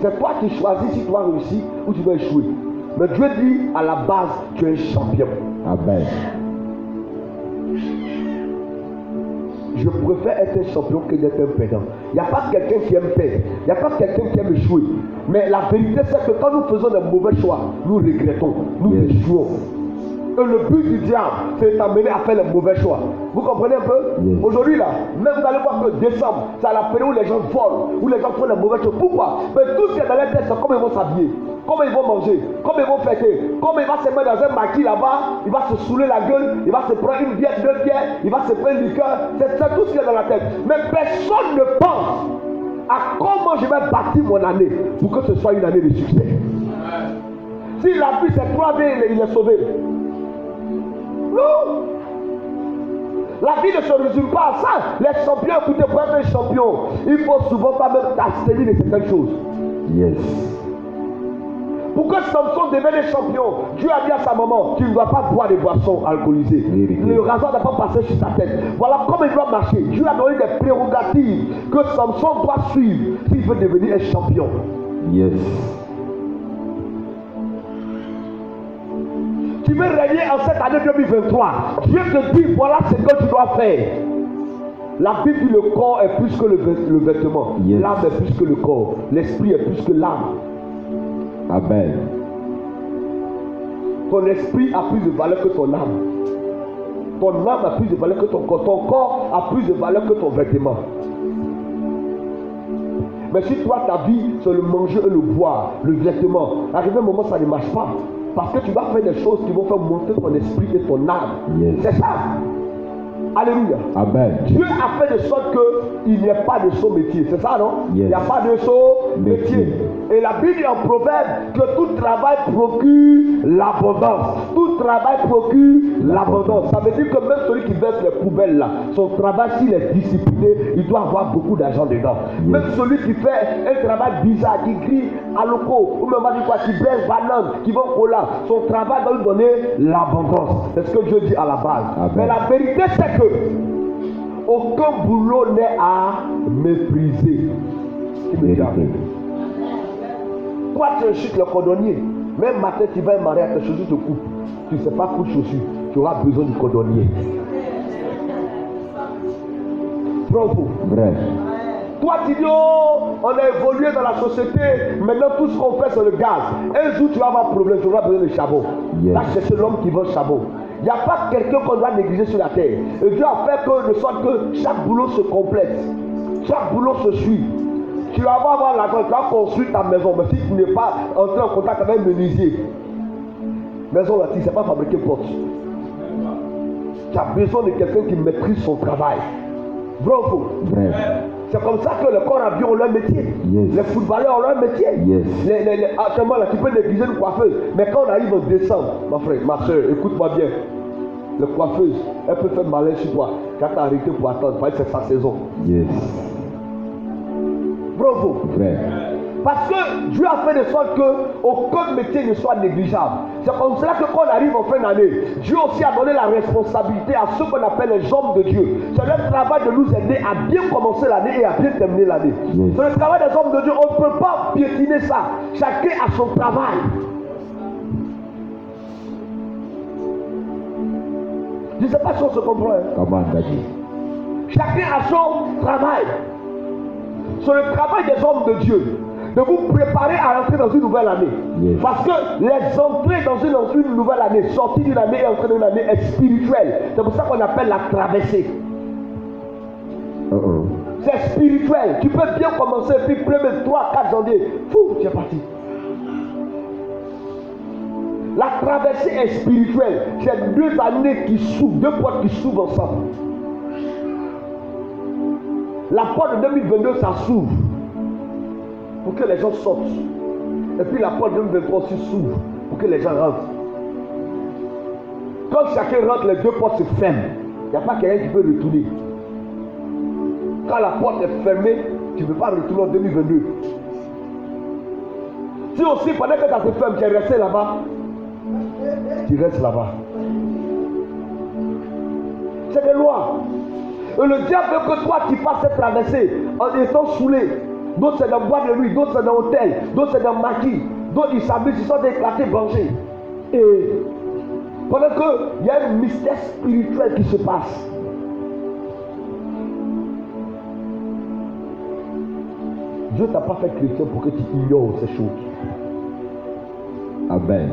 C'est toi qui choisis si tu vas réussir ou tu vas échouer. Mais Dieu dit, à la base, tu es un champion. Amen. Je préfère être un champion que d'être un perdant. Il n'y a pas quelqu'un qui aime perdre. Il n'y a pas quelqu'un qui aime échouer. Mais la vérité, c'est que quand nous faisons des mauvais choix, nous regrettons, nous échouons. Et le but du diable, c'est d'amener à faire les mauvais choix. Vous comprenez un peu? Aujourd'hui, là, même vous allez voir que décembre, c'est à la période où les gens volent, où les gens font les mauvais choix. Pourquoi? Mais tout ce qui est dans leur tête, c'est comment ils vont s'habiller, comment ils vont manger, comment ils vont fêter, comment il va se mettre dans un maquis là-bas, il va se saouler la gueule, il va se prendre une bière, 2 bières, il va se prendre une liqueur. C'est tout ce qui est dans la tête. Mais personne ne pense à comment je vais bâtir mon année pour que ce soit une année de succès. Si la vie c'est 3 vies, il est sauvé. Non. La vie ne se résume pas à ça. Les champions, écoutez, pour être un champion, il faut souvent pas même t'abstenir de certaines choses. Yes. Pour que Samson devienne un champion, Dieu a dit à sa maman, tu ne dois pas boire des boissons alcoolisées. Le rasoir ne doit pas passer sur ta tête. Voilà comment il doit marcher. Dieu a donné des prérogatives que Samson doit suivre s'il veut devenir un champion. Yes. Tu veux régner en cette année 2023. Dieu te dit, voilà ce que tu dois faire. La Bible dit le corps est plus que le vêtement. Yes. L'âme est plus que le corps. L'esprit est plus que l'âme. Amen. Ton esprit a plus de valeur que ton âme. Ton âme a plus de valeur que ton corps. Ton corps a plus de valeur que ton vêtement. Mais si toi, ta vie, c'est le manger et le boire, le vêtement, arrivé un moment, ça ne marche pas. Parce que tu vas faire des choses qui vont faire monter ton esprit et ton âme. Yes. C'est ça. Alléluia. Amen. Dieu a fait de sorte qu'il n'y ait pas de saut métier. C'est ça, non? Yes. Il n'y a pas de saut métier. Et la Bible dit en proverbe que tout travail procure l'abondance. Tout travail procure l'abondance. Ça veut dire que même celui qui verse les poubelles là, son travail, s'il est discipliné, il doit avoir beaucoup d'argent dedans. Yes. Même celui qui fait un travail bizarre, qui crie à loco, ou même qui baisse banane, qui vend cola, son travail doit lui donner l'abondance. C'est ce que Dieu dit à la base. Amen. Mais la vérité, c'est que aucun boulot n'est à mépriser. Toi, tu es juste le cordonnier. Même matin, tu vas marier à tes chaussures te coupent. Tu ne sais pas couper chaussures. Tu auras besoin du cordonnier. Bravo. Vrai. Toi, tu dis, oh, on a évolué dans la société. Maintenant, tout ce qu'on fait, c'est le gaz. Un jour, tu vas avoir un problème. Tu auras besoin de charbon. Yes. Là, c'est l'homme qui veut le charbon. Il n'y a pas quelqu'un qu'on doit négliger sur la terre. Et Dieu a fait que, de sorte que chaque boulot se complète. Chaque boulot se suit. Tu vas avoir l'argent, tu vas construire ta maison. Mais si tu n'es pas entré en contact avec un menuisier, maison là, tu ne sais pas fabriquer porte. Tu as besoin de quelqu'un qui maîtrise son travail. Bravo. Vrai. C'est comme ça que le corps a bien leur métier. Yes. Les footballeurs ont leur métier. Yes. Actuellement, là, tu peux négliger une coiffeuse. Mais quand on arrive en décembre, ma frère, ma soeur, écoute-moi bien. La coiffeuse, elle peut faire malin sur toi. Quand tu as arrêté pour attendre, parce que c'est sa saison. Yes. Bravo. Vrai. Parce que Dieu a fait de sorte qu'aucun métier ne soit négligeable. C'est comme cela que quand on arrive en fin d'année, Dieu aussi a donné la responsabilité à ceux qu'on appelle les hommes de Dieu. C'est leur travail de nous aider à bien commencer l'année et à bien terminer l'année. Yes. C'est le travail des hommes de Dieu. On ne peut pas piétiner ça. Chacun a son travail. Je ne sais pas si on se comprend. Comment Daddy? Chacun a son travail. C'est le travail des hommes de Dieu de vous préparer à entrer dans une nouvelle année. Yes. Parce que les entrées dans une nouvelle année, sortie d'une année et entrer dans une année est spirituelle. C'est pour ça qu'on appelle la traversée. C'est spirituel. Tu peux bien commencer, puis 1er, 3, 4 janvier, fou, tu es parti. La traversée est spirituelle. C'est 2 années qui s'ouvrent, 2 portes qui s'ouvrent ensemble. La porte de 2022, ça s'ouvre pour que les gens sortent. Et puis la porte de 2023 aussi s'ouvre pour que les gens rentrent. Quand chacun rentre, les 2 portes se ferment. Il n'y a pas quelqu'un qui peut retourner. Quand la porte est fermée, tu ne peux pas retourner en 2022. Si aussi, pendant que ça se ferme, tu es resté là-bas, tu restes là-bas. C'est des lois. Et le diable veut que toi tu passes cette traversée en étant saoulé. D'autres c'est dans bois de nuit, d'autres c'est dans hôtel, d'autres c'est dans maquis, d'autres ils s'amusent, ils sont éclatés, branchés. Et pendant qu'il y a un mystère spirituel qui se passe. Dieu t'a pas fait chrétien pour que tu ignores ces choses. Amen.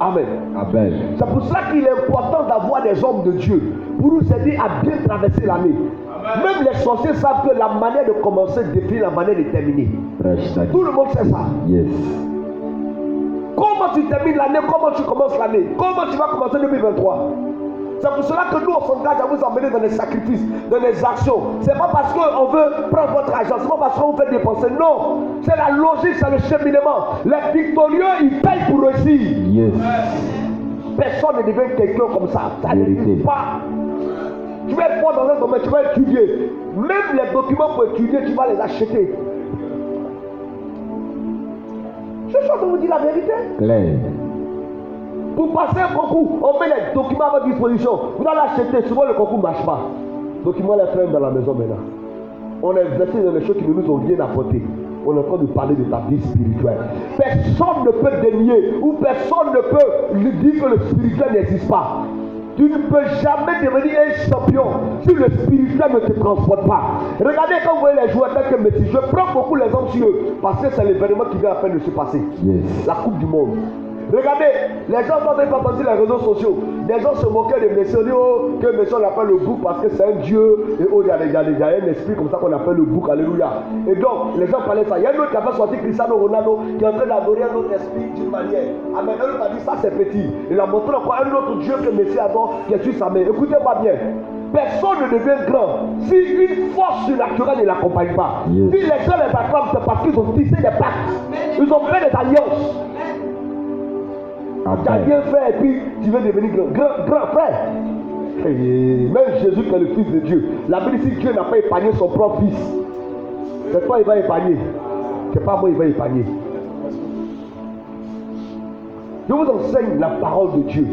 Amen. Amen. C'est pour cela qu'il est important d'avoir des hommes de Dieu pour nous aider à bien traverser l'année. Même les sorciers savent que la manière de commencer définit la manière de terminer. Tout le monde sait ça. Yes. Comment tu termines l'année, comment tu commences l'année, comment tu vas commencer 2023. C'est pour cela que nous on s'engage à vous emmener dans les sacrifices, dans les actions. C'est pas parce qu'on veut prendre votre argent, c'est pas parce qu'on vous fait dépenser. Non, c'est la logique, c'est le cheminement. Les victorieux, ils payent pour réussir. Yes. Personne ne devient quelqu'un comme ça. Ça Vérité. n'existe pas. Tu vas être fort dans un domaine, tu vas étudier. Même les documents pour étudier, tu vas les acheter. Je suis en train de vous dire la vérité. Claire. Pour passer un concours, on met les documents à votre disposition. Vous allez acheter, souvent le concours ne marche pas. Donc ils vont les traîner dans la maison maintenant. On a investi dans les choses qui ne nous ont rien apporté. On est en train de parler de ta vie spirituelle. Personne ne peut dénier ou personne ne peut lui dire que le spirituel n'existe pas. Tu ne peux jamais devenir un champion si le spirituel ne te transporte pas. Regardez quand vous voyez les joueurs tels que Messi, je prends beaucoup les hommes sur eux parce que c'est l'événement qui vient à peine de se passer. Yes. La Coupe du Monde. Regardez, les gens sont pas partis sur les réseaux sociaux. Les gens se moquaient de Messi. On dit oh, que Messi on l'appelle le bouc parce que c'est un dieu. Et oh, il y a un esprit comme ça qu'on appelle le bouc. Alléluia. Et donc, les gens parlaient de ça. Il y a un autre qui avait sorti Cristiano Ronaldo qui est en train d'adorer un autre esprit d'une manière. Amen. Un autre a dit ça c'est petit. Il a montré encore un autre dieu que Messi adore qui est sur sa main. Écoutez-moi bien. Personne ne devient grand si une force surnaturelle ne l'accompagne pas. Yes. Si les gens les acclament, c'est parce qu'ils ont tissé des pactes. Ils ont fait des alliances. Tu as bien fait et puis tu veux devenir grand frère. Et même Jésus qui est le Fils de Dieu. La Bible dit que Dieu n'a pas épargné son propre Fils. C'est toi il va épargner. C'est pas moi il va épargner. Je vous enseigne la parole de Dieu.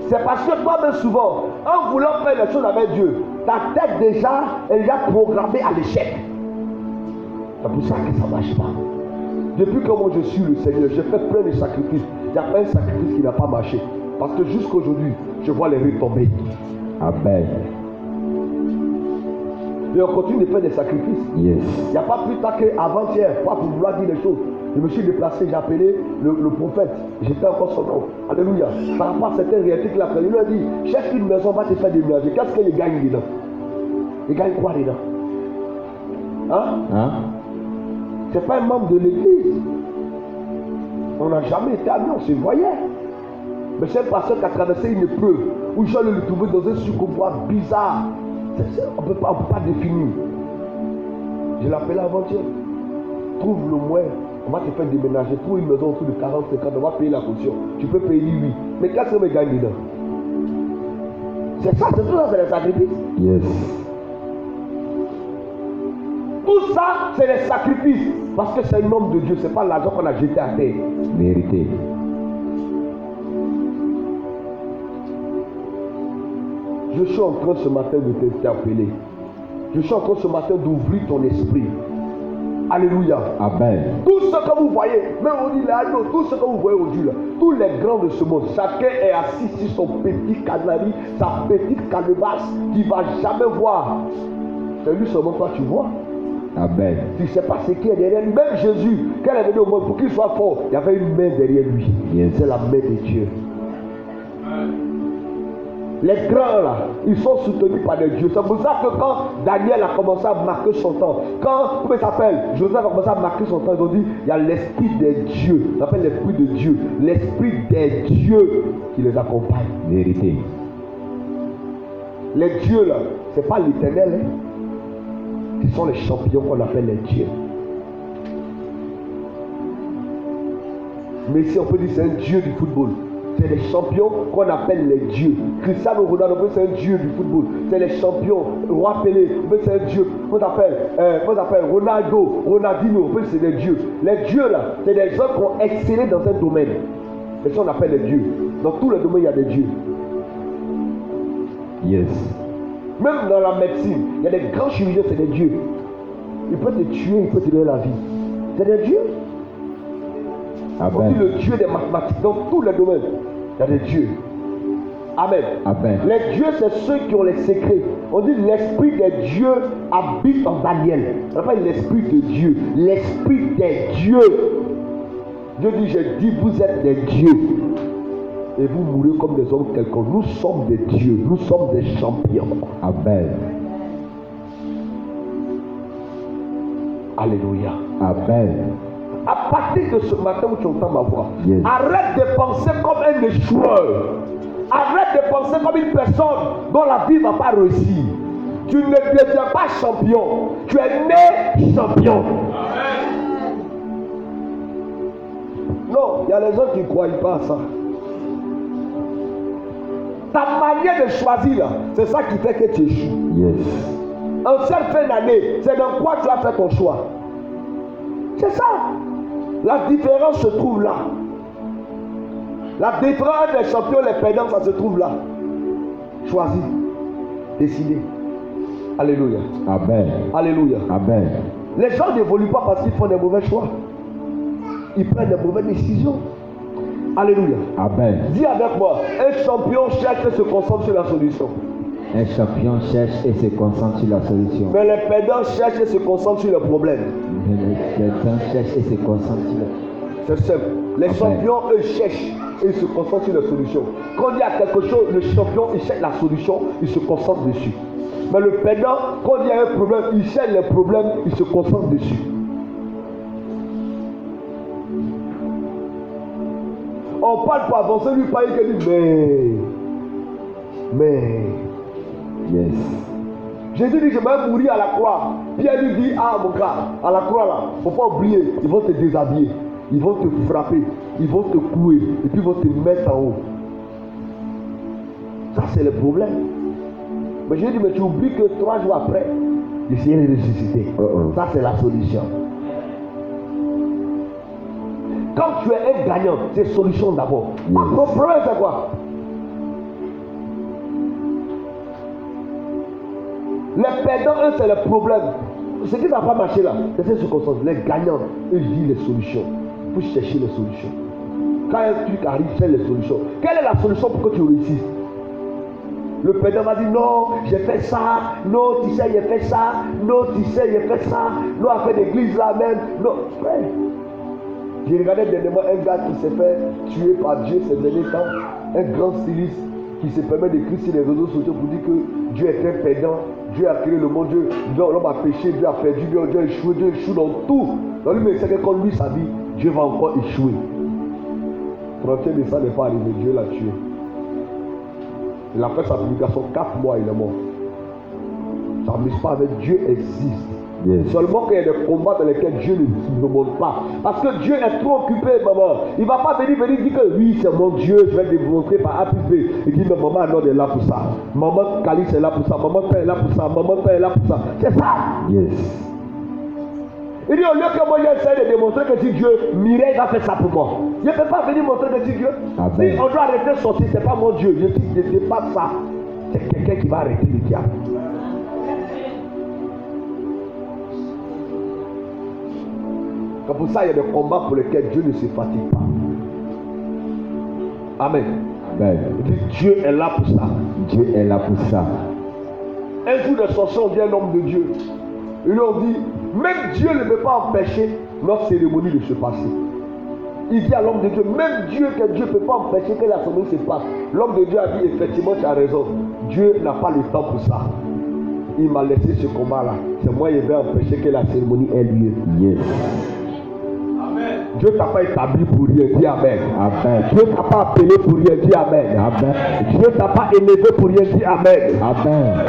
C'est parce que toi-même souvent, en voulant faire les choses avec Dieu, ta tête déjà est déjà programmée à l'échec. C'est pour ça que ça ne marche pas. Depuis que moi je suis le Seigneur, j'ai fait plein de sacrifices. Il n'y a pas un sacrifice qui n'a pas marché. Parce que jusqu'aujourd'hui, je vois les retombées. Amen. Et on continue de faire des sacrifices. Yes. Il n'y a pas plus tard qu'avant-hier, pas pour vouloir dire les choses. Je me suis déplacé, j'ai appelé le prophète. J'étais encore son nom. Alléluia. Par rapport à certaines réalités qu'il a fait, il lui a dit, cherche une maison, va te faire déménager. Qu'est-ce qu'il gagne dedans? Il gagne quoi dedans? Hein? C'est pas un membre de l'église. On n'a jamais été amis, on se voyait. Mais c'est un pasteur qui a traversé une épreuve où j'allais le trouver dans un succombrois bizarre. On ne peut pas définir. Je l'appelais avant-hier. Trouve le moyen. On va te faire déménager. Trouve une maison autour de 40, 50. On va payer la caution. Tu peux payer oui. Mais qu'est-ce que me gagne dedans? C'est ça, c'est tout ça, c'est les sacrifices. Yes. Tout ça, c'est les sacrifices. Parce que c'est un homme de Dieu. Ce n'est pas l'argent qu'on a jeté à terre. Vérité. Je suis en train ce matin de t'interpeller. Je suis en train ce matin d'ouvrir ton esprit. Alléluia. Amen. Tout ce que vous voyez, même on dit là, tout ce que vous voyez aujourd'hui là, tous les grands de ce monde, chacun est assis sur son petit canari, sa petite calebasse, qui ne va jamais voir. C'est lui seulement toi tu vois. Amen. Tu ne sais pas ce qui est derrière lui. Même Jésus, quand il est venu au monde, pour qu'il soit fort, il y avait une main derrière lui. Yes. C'est la main de Dieu. Les grands là, ils sont soutenus par des dieux. C'est pour ça que quand Daniel a commencé à marquer son temps, comment il s'appelle, Joseph a commencé à marquer son temps, ils ont dit, il y a l'esprit des dieux, on appelle l'esprit de Dieu, l'esprit des dieux qui les accompagne. Vérité. Les dieux là, c'est pas l'éternel, hein. Ce sont les champions qu'on appelle les dieux. Mais si on peut dire c'est un dieu du football. C'est les champions qu'on appelle les dieux. Cristiano Ronaldo, c'est un dieu du football. C'est les champions. Roi Pelé, c'est un dieu. On appelle Ronaldo, Ronaldinho, c'est des dieux. Les dieux là, c'est des gens qui ont excellé dans un domaine. Et ça on appelle les dieux. Dans tous les domaines, il y a des dieux. Yes. Même dans la médecine, il y a des grands chirurgiens, c'est des dieux. Il peut te tuer, il peut te donner la vie. C'est des dieux. On dit le Dieu des mathématiques. Dans tous les domaines, il y a des dieux. Amen. Amen. Les dieux, c'est ceux qui ont les secrets. On dit l'esprit des dieux habite en Daniel. On appelle l'esprit de Dieu. L'esprit des dieux. Dieu dit, j'ai dit, vous êtes des dieux. Et vous mourrez comme des hommes quelconques. Nous sommes des dieux. Nous sommes des champions. Amen. Alléluia. Amen. À partir de ce matin où tu entends ma voix, yes. Arrête de penser comme un échoueur. Arrête de penser comme une personne dont la vie ne va pas réussir. Tu ne deviens pas champion. Tu es né champion. Amen. Non, il y a les gens qui ne croient pas à ça. Ta manière de choisir, c'est ça qui fait que tu échoues. Yes. En cette fin d'année, c'est dans quoi tu as fait ton choix. C'est ça. La différence se trouve là. La différence des champions, les perdants, ça se trouve là. Choisis. Décidez. Alléluia. Amen. Alléluia. Amen. Les gens n'évoluent pas parce qu'ils font des mauvais choix. Ils prennent des mauvaises décisions. Alléluia. Amen. Dis avec moi, un champion cherche et se concentre sur la solution. Un champion cherche et se concentre sur la solution. Mais les perdants cherchent et se concentrent sur le problème. Mais les perdants cherchent et se concentrent sur le... C'est simple. Les champions, eux, cherchent et se concentrent sur la solution. Quand il y a quelque chose, le champion, il cherche la solution, il se concentre dessus. Mais le perdant, quand il y a un problème, il cherche les problèmes, il se concentre dessus. On parle pour avancer, lui parle, il dit, mais... Yes. Jésus dit, je vais mourir à la croix. Pierre lui dit, ah mon gars, à la croix là, il ne faut pas oublier, ils vont te déshabiller, ils vont te frapper, ils vont te couer, et puis ils vont te mettre en haut. Ça c'est le problème. Mais Jésus dit, mais tu oublies que 3 jours après, le Seigneur est ressuscité. Ça c'est la solution. Quand tu es un gagnant, c'est solution d'abord. Yes. Le problème c'est quoi? Les perdants, eux, c'est le problème. Ce qui n'a pas marché là, c'est cette circonstance. Les gagnants, eux, disent les solutions. Il faut chercher les solutions. Quand un truc arrive, cherche les solutions. Quelle est la solution pour que tu réussisses? Le perdant va dire non, j'ai fait ça. Non, tu sais, j'ai fait ça. Non, tu sais, j'ai fait ça. Non, à faire l'église là même. Non, frère. J'ai regardé dernièrement un gars qui s'est fait tuer par Dieu ces derniers temps. Un grand styliste qui se permet d'écrire sur les réseaux sociaux pour dire que Dieu est un perdant. Dieu a créé le monde, l'homme a péché, Dieu a perdu, Dieu a échoué, Dieu échoue dans tout. Donc lui, mais c'est que quand lui sa vie, Dieu va encore échouer. 31 décembre n'est pas arrivé, Dieu l'a tué. Il a fait sa publication 4 mois, il est mort. Ça ne m'amuse pas avec Dieu existe. Yes. Seulement qu'il y a des combats dans lesquels Dieu ne montre pas. Parce que Dieu est trop occupé, maman. Il ne va pas venir dire que oui, c'est mon Dieu, je vais le démontrer par A plus B. Il dit, mais maman, non, elle est là pour ça. Maman, Calice est là pour ça. Maman, Père est là pour ça. Maman, Père est là pour ça. C'est ça. Yes. Il dit, au lieu que moi, j'essaie de démontrer que si Dieu, Mireille va faire ça pour moi. Je ne peux pas venir montrer que si Dieu. Si on doit arrêter de sortir, ce n'est pas mon Dieu. Je ne dis pas ça. C'est quelqu'un qui va arrêter le diable. C'est pour ça qu'il y a des combats pour lesquels Dieu ne se fatigue pas. Amen. Amen. Il dit Dieu est là pour ça. Dieu est là pour ça. Un jour de sorcier, vient l'homme de Dieu. Ils lui ont dit, même Dieu ne peut pas empêcher notre cérémonie de se passer. Il dit à l'homme de Dieu, même Dieu ne peut pas empêcher que la cérémonie se passe. L'homme de Dieu a dit, effectivement, tu as raison. Dieu n'a pas le temps pour ça. Il m'a laissé ce combat-là. C'est moi qui vais empêcher que la cérémonie ait lieu. Yes. Dieu t'a pas établi pour rien, dis Amen. Amen. Dieu t'a pas appelé pour rien, dis Amen. Amen. Dieu t'a pas élevé pour rien, dis Amen. Amen.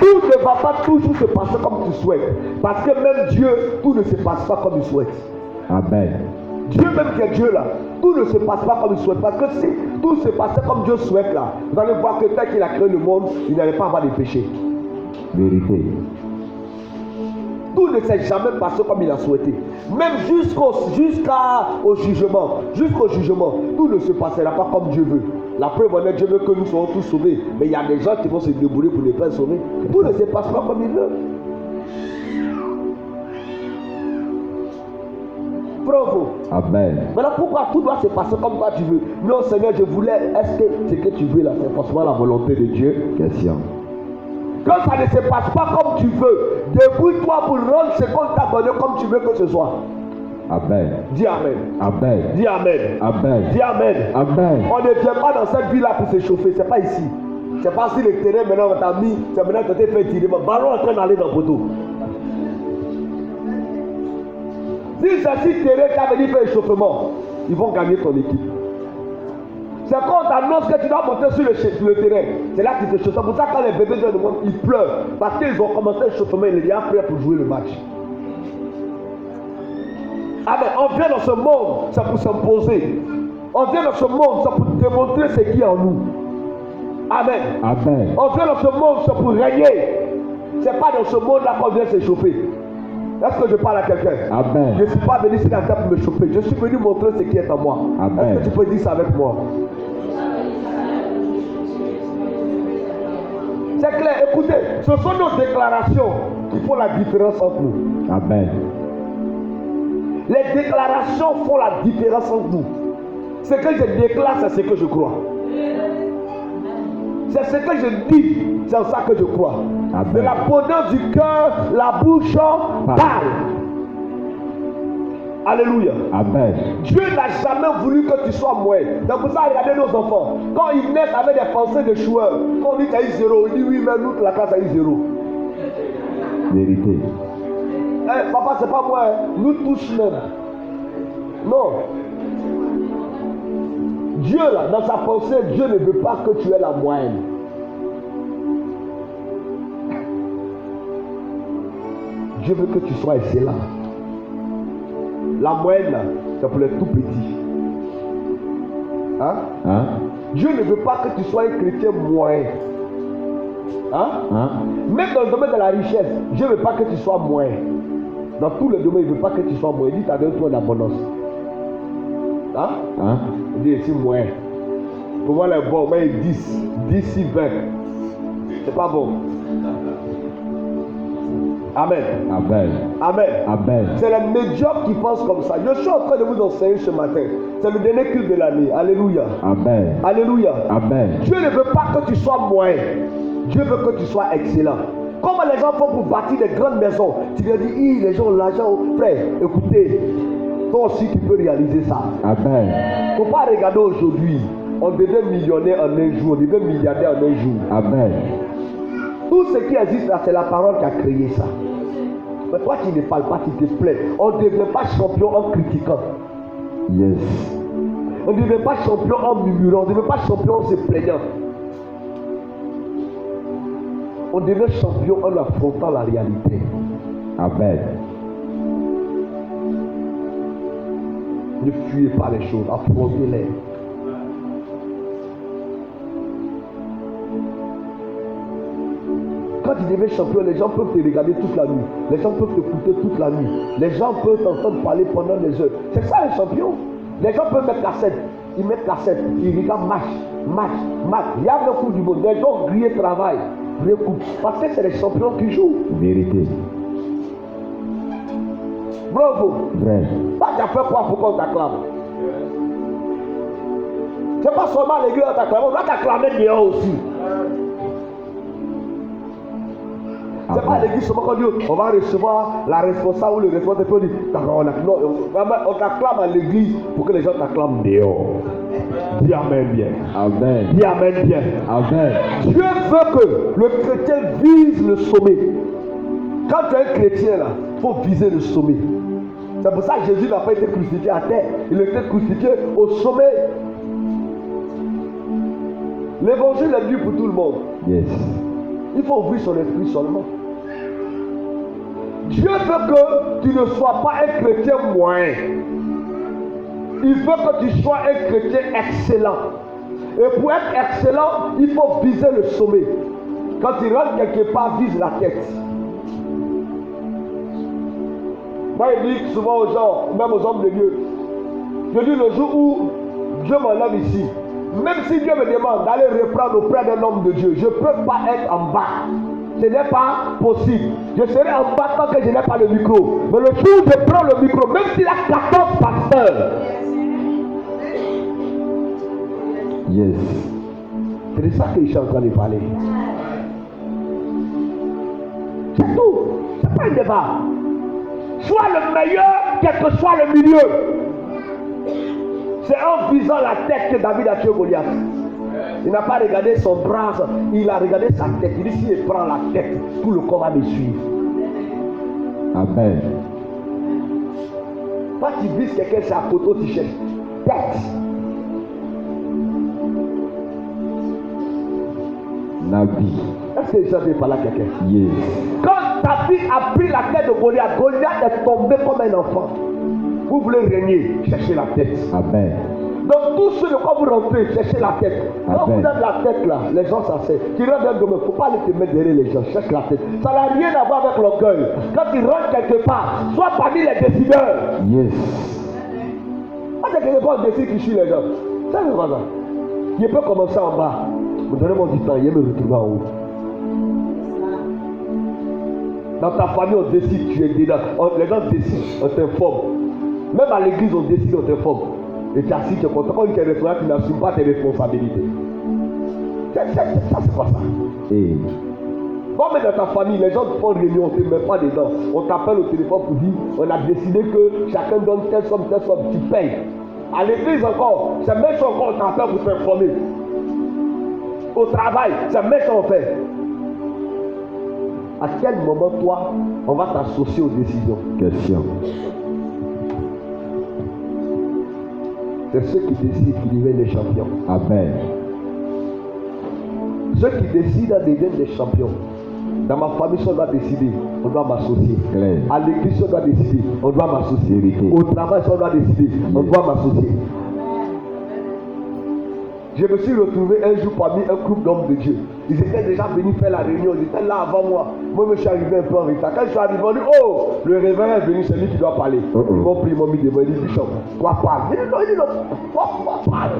Tout ne va pas toujours se passer comme tu souhaites. Parce que même Dieu, tout ne se passe pas comme il souhaite. Amen. Dieu même qui est Dieu là, tout ne se passe pas comme il souhaite. Parce que si tout se passait comme Dieu souhaite là, vous allez voir que tel qu'il a créé le monde, il n'allait pas avoir de péché. Vérité. Tout ne s'est jamais passé comme il a souhaité. Même jusqu'au jugement. Jusqu'au jugement, tout ne se passera pas comme Dieu veut. La preuve en est, Dieu veut que nous soyons tous sauvés. Mais il y a des gens qui vont se débrouiller pour ne pas être sauvés. Tout ne se passe pas comme il veut. Bravo. Amen. Maintenant, pourquoi tout doit se passer comme toi tu veux? Non, Seigneur, je voulais. Est-ce que ce que tu veux là, c'est forcément la volonté de Dieu? Question. Quand ça ne se passe pas comme tu veux, débrouille-toi pour rendre ce qu'on t'a donné comme tu veux que ce soit. Amen. Dis Amen. Amen. Dis Amen. Amen. Dis Amen. Amen. On ne vient pas dans cette vie-là pour se chauffer. C'est pas ici. C'est pas si le terrain maintenant on t'a mis, c'est maintenant que tu t'es fait tirer. Le ballon est en train d'aller dans le poteau. Si c'est si terrain qui a venu faire échauffement, ils vont gagner ton équipe. C'est quand on t'annonce que tu dois monter sur le terrain. C'est là qu'ils te chauffent. C'est pour ça que quand les bébés viennent de monde, ils pleurent. Parce qu'ils ont commencé l'échauffement, ils sont déjà prêts pour jouer le match. Amen. On vient dans ce monde, c'est pour s'imposer. On vient dans ce monde, c'est pour démontrer ce qui est en nous. Amen. Amen. On vient dans ce monde, c'est pour régner. C'est pas dans ce monde-là qu'on vient s'échauffer. Est-ce que je parle à quelqu'un? Amen. Je ne suis pas venu ici dans la table pour me chauffer. Je suis venu montrer ce qui est en moi. Amen. Est-ce que tu peux dire ça avec moi? C'est clair. Écoutez, ce sont nos déclarations qui font la différence entre nous. Amen. Les déclarations font la différence entre nous. Ce que je déclare, c'est ce que je crois. C'est ce que je dis, c'est en ça que je crois. Amen. De l'abondance du cœur, la bouche parle. Alléluia. Amen. Dieu n'a jamais voulu que tu sois moins. Donc pour ça, regardez nos enfants. Quand ils naissent avec des pensées de joueurs, quand on dit qu'il y a eu 0, on dit oui, mais nous, la classe a eu 0. Vérité. Hey, papa, c'est pas moi, hein. Nous tous même. Non. Dieu, là, dans sa pensée, Dieu ne veut pas que tu aies la moyenne. Dieu veut que tu sois excellent. La moyenne, là, c'est pour les tout petits. Hein? Hein? Dieu ne veut pas que tu sois un chrétien moyen. Hein? Hein? Même dans le domaine de la richesse, Dieu ne veut pas que tu sois moyen. Dans tous les domaines, il ne veut pas que tu sois moyen. Il dit, tu as donné toi d'abondance. Hein? Hein? Il dit ici moyen. Pour moi, les bons, mais 10, 10, 20. C'est pas bon. Amen. Amen. Amen. Amen. C'est les médiocres qui pensent comme ça. Je suis en train de vous enseigner ce matin. C'est le dernier culte de l'année. Alléluia. Amen. Alléluia. Amen. Dieu ne veut pas que tu sois moyen. Dieu veut que tu sois excellent. Comment les gens font pour bâtir des grandes maisons? Tu leur dis, les gens ont l'argent. Frère, écoutez, toi aussi tu peux réaliser ça. Amen. Il ne faut pas regarder aujourd'hui. On devient millionnaire en un jour. On devient milliardaire en un jour. Amen. Tout ce qui existe là, c'est la parole qui a créé ça. Mais toi qui ne parles pas, tu te plains. On ne devient pas champion en critiquant. Yes. On ne devient pas champion en murmurant. On ne devient pas champion en se plaignant. On devient champion en affrontant la réalité. Amen. Ne fuyez pas les choses, affrontez-les. Quand tu deviens champion, les gens peuvent te regarder toute la nuit. Les gens peuvent t'écouter toute la nuit. Les gens peuvent t'entendre parler pendant des heures. C'est ça un champion. Les gens peuvent mettre cassette. Ils mettent cassette. Ils regardent match. Il y a le coup du monde. Les gens grillent travail. Parce que c'est les champions qui jouent. Vérité. Bravo. Vrai. Toi, tu as fait quoi pour qu'on t'acclame? C'est pas seulement l'église qui t'acclame. On va t'acclamer dehors aussi. C'est pas à l'église seulement qu'on dit on va recevoir la responsable ou le responsable. On dit on t'acclame à l'église pour que les gens t'acclament dehors. Dis amen bien. Amen. Dis amen bien. Amen. Dieu veut que le chrétien vise le sommet. Quand tu es un chrétien là, il faut viser le sommet. C'est pour ça que Jésus n'a pas été crucifié à terre. Il a été crucifié au sommet. L'évangile est venu pour tout le monde. Yes. Il faut ouvrir son esprit seulement. Dieu veut que tu ne sois pas un chrétien moyen. Il veut que tu sois un chrétien excellent. Et pour être excellent, il faut viser le sommet. Quand tu rentres quelque part, vise la tête. Moi, je dis souvent aux gens, même aux hommes de Dieu, je dis le jour où Dieu m'enlève ici, même si Dieu me demande d'aller reprendre auprès d'un homme de Dieu, je ne peux pas être en bas. Ce n'est pas possible. Je serai en bas tant que je n'ai pas le micro. Mais le jour où je prends le micro, même s'il y a 14 pasteurs. Yes. C'est de ça que je suis en train de parler. C'est tout. C'est pas un débat. Sois le meilleur, quel que soit le milieu. C'est en visant la tête que David a tué Goliath. Il n'a pas regardé son bras, il a regardé sa tête. Il dit si il prend la tête, tout le corps va me suivre. Amen. Quand tu vises quelqu'un, c'est à côté, tu cherches. Tête. Nabi. Est-ce que les gens veulent parler à quelqu'un? Yes. Quand David a pris la tête de Goliath, Goliath est tombé comme un enfant. Vous voulez régner, cherchez la tête. Amen. Donc tout ce de quoi vous rentrez, cherchez la tête. Quand Amen. vous avez la tête là, les gens s'asseyent. Tu rentres dans le domaine, il ne faut pas aller te mettre derrière les gens, cherche la tête. Ça n'a rien à voir avec l'orgueil. Quand tu rentres quelque part, sois parmi les décideurs. Yes. Quand il y a quelque part décide qui suit les gens, ça c'est pas ça. Il peut commencer en bas. Vous donnez-moi du temps, il me retrouver en haut. Dans ta famille, on décide, tu es dedans. Les gens décident, on t'informe. Même à l'église, on décide, on t'informe. Et tu es assis, tu es content. Quand tu es restaurant, tu n'assumes pas tes responsabilités. Ça, c'est quoi ça? Bon, mais dans ta famille, les gens te font réunion, on ne te met pas dedans. On t'appelle au téléphone pour dire on a décidé que chacun donne telle somme, tu payes. À l'église encore, c'est même ça encore, on t'appelle pour t'informer. Au travail, c'est même ça on fait. À quel moment, toi, on va t'associer aux décisions? Question. C'est ceux qui décident qui deviennent des champions. Amen. Ceux qui décident deviennent des champions. Dans ma famille, si on doit décider, on doit m'associer. À l'église, si on doit décider, on doit m'associer. Au travail, si on doit décider, on doit m'associer. Je me suis retrouvé un jour parmi un groupe d'hommes de Dieu. Ils étaient déjà venus faire la réunion, ils étaient là avant moi. Moi, je suis arrivé un peu en retard. Quand je suis arrivé, on dit oh, le révérend est venu, c'est lui qui doit parler. Ils m'ont pris, ils m'ont mis devant, ils disent Bishop, toi parle. Il dit non, toi parle.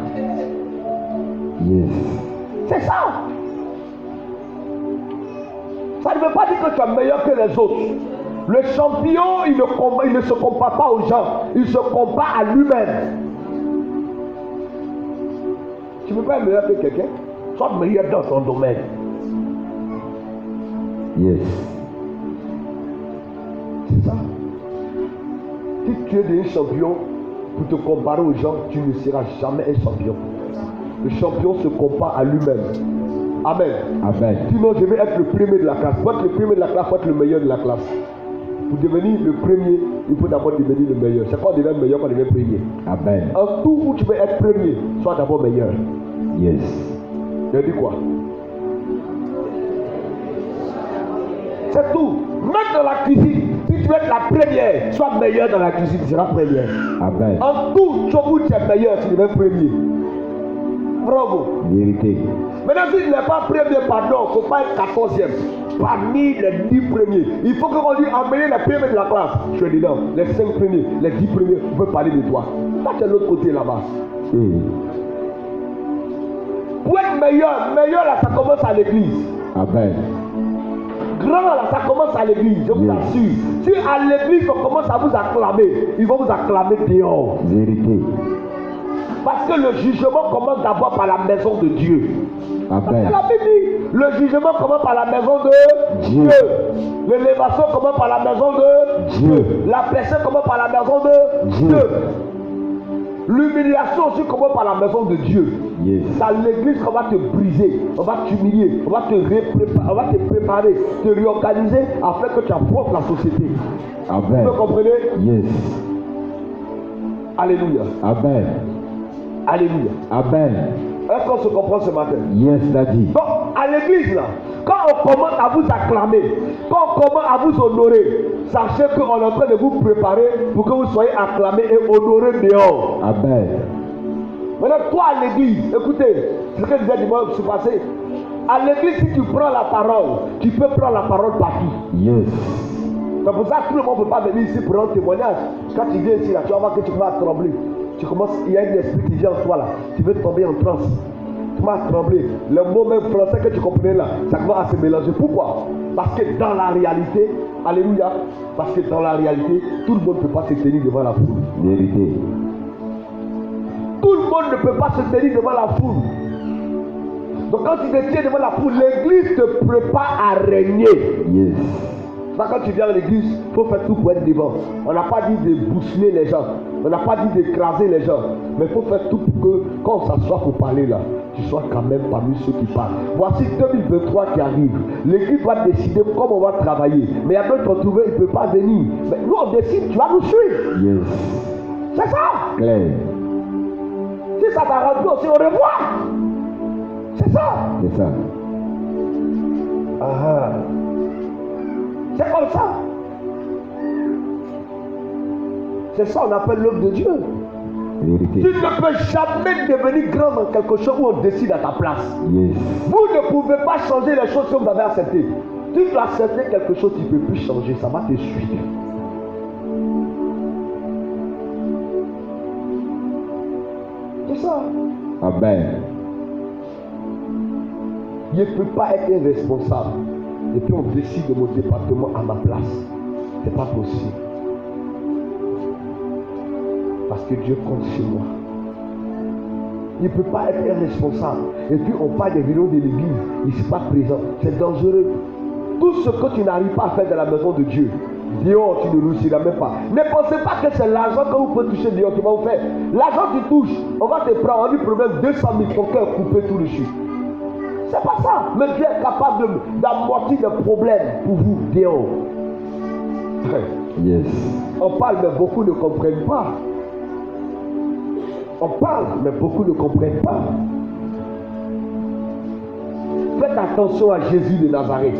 Yes. C'est ça. Ça ne veut pas dire que tu es meilleur que les autres. Le champion, il ne se compare pas aux gens, il se compare à lui-même. Tu ne peux pas être meilleur que quelqu'un, sois meilleur dans ton domaine. Yes. C'est ça. Si tu es devenu champion pour te comparer aux gens, tu ne seras jamais un champion. Le champion se compare à lui-même. Amen. Amen. Sinon, je vais être le premier de la classe. Pour être le premier de la classe, il faut être le meilleur de la classe. Pour devenir le premier, il faut d'abord devenir le meilleur. C'est quand on devient meilleur qu'on devient premier. Amen. En tout où tu veux être premier, sois d'abord meilleur. Yes. Je dis quoi? C'est tout. Même dans la cuisine, si tu veux être la première, sois meilleur dans la cuisine, tu seras première. Amen. En tout, où tu es meilleur, tu deviens premier. Bravo. Vérité. Maintenant, si tu n'es pas premier, pardon, il ne faut pas être 14e. Parmi les 10 premiers, il faut qu'on dise emmener les premiers de la classe. Je suis dedans, les 5 premiers, les 10 premiers, on peut parler de toi. Ça, c'est l'autre côté là-bas. Pour être meilleur là, ça commence à l'église. Amen. Grand là, ça commence à l'église, je vous assure. Si à l'église, on commence à vous acclamer, ils vont vous acclamer dehors. Vérité. Parce que le jugement commence d'abord par la maison de Dieu. Amen. C'est la Bible dit, le jugement commence par la maison de Dieu. L'élévation commence par la maison de Dieu. La personne commence par la maison de Dieu. L'humiliation aussi commence par la maison de Dieu. Yes. C'est à l'église qu'on va te briser, on va t'humilier, on va te préparer, te réorganiser afin que tu affrontes la société. Amen. Vous comprenez? Yes. Alléluia. Amen. Alléluia. Amen. Est-ce qu'on se comprend ce matin? Yes, Daddy. Donc, à l'église, là, quand on commence à vous acclamer, quand on commence à vous honorer, sachez qu'on est en train de vous préparer pour que vous soyez acclamés et honorés dehors. Amen. Maintenant, toi à l'église, écoutez, c'est ce que je disais dimanche passé. À l'église, si tu prends la parole, tu peux prendre la parole partout. Yes. C'est pour ça que tout le monde ne peut pas venir ici pour un témoignage. Quand tu viens ici, là, tu vas voir que tu vas trembler. Tu commences, il y a un esprit qui vient en toi là. Tu veux tomber en transe. Tu vas trembler. Le mot même français que tu comprenais là, ça commence à se mélanger. Pourquoi? Parce que dans la réalité, alléluia, parce que dans la réalité, tout le monde ne peut pas se tenir devant la foule. Vérité. Tout le monde ne peut pas se tenir devant la foule. Donc quand tu te tiens devant la foule, l'église te prépare à régner. Yes. Quand tu viens à l'église, il faut faire tout pour être devant. On n'a pas dit de bousculer les gens. On n'a pas dit d'écraser les gens. Mais il faut faire tout pour que quand on s'assoit pour parler là, tu sois quand même parmi ceux qui parlent. Voici 2023 qui arrive. L'église va décider comment on va travailler. Mais il y a d'autres qui vont trouver, il ne peut pas venir. Mais nous on décide, tu vas nous suivre. Yes. C'est ça. Claire. Si ça t'a rendu aussi, au revoir. C'est ça. C'est ça. Ah. C'est comme ça. C'est ça qu'on appelle l'œuvre de Dieu. Vérité. Tu ne peux jamais devenir grand dans quelque chose où on décide à ta place. Yes. Vous ne pouvez pas changer les choses que vous avez acceptées. Tu dois accepter quelque chose, tu ne peux plus changer. Ça va te suivre. C'est ça. Amen. Je ne peux pas être irresponsable. Et puis on décide de mon département à ma place. Ce n'est pas possible. Parce que Dieu compte sur moi. Il ne peut pas être irresponsable. Et puis on parle des vidéos de l'église, il ne est pas présent. C'est dangereux. Tout ce que tu n'arrives pas à faire dans la maison de Dieu, dehors, tu ne réussiras même pas. Ne pensez pas que c'est l'argent que vous pouvez toucher dehors qui va vous faire. L'argent que tu touches, on va te prendre, on dit problème 200 000, ton cœur coupé tout dessus. C'est pas ça. Mais Dieu est capable d'amortir des problèmes pour vous dehors. Yes. On parle, mais beaucoup ne comprennent pas. On parle, mais beaucoup ne comprennent pas. Faites attention à Jésus de Nazareth.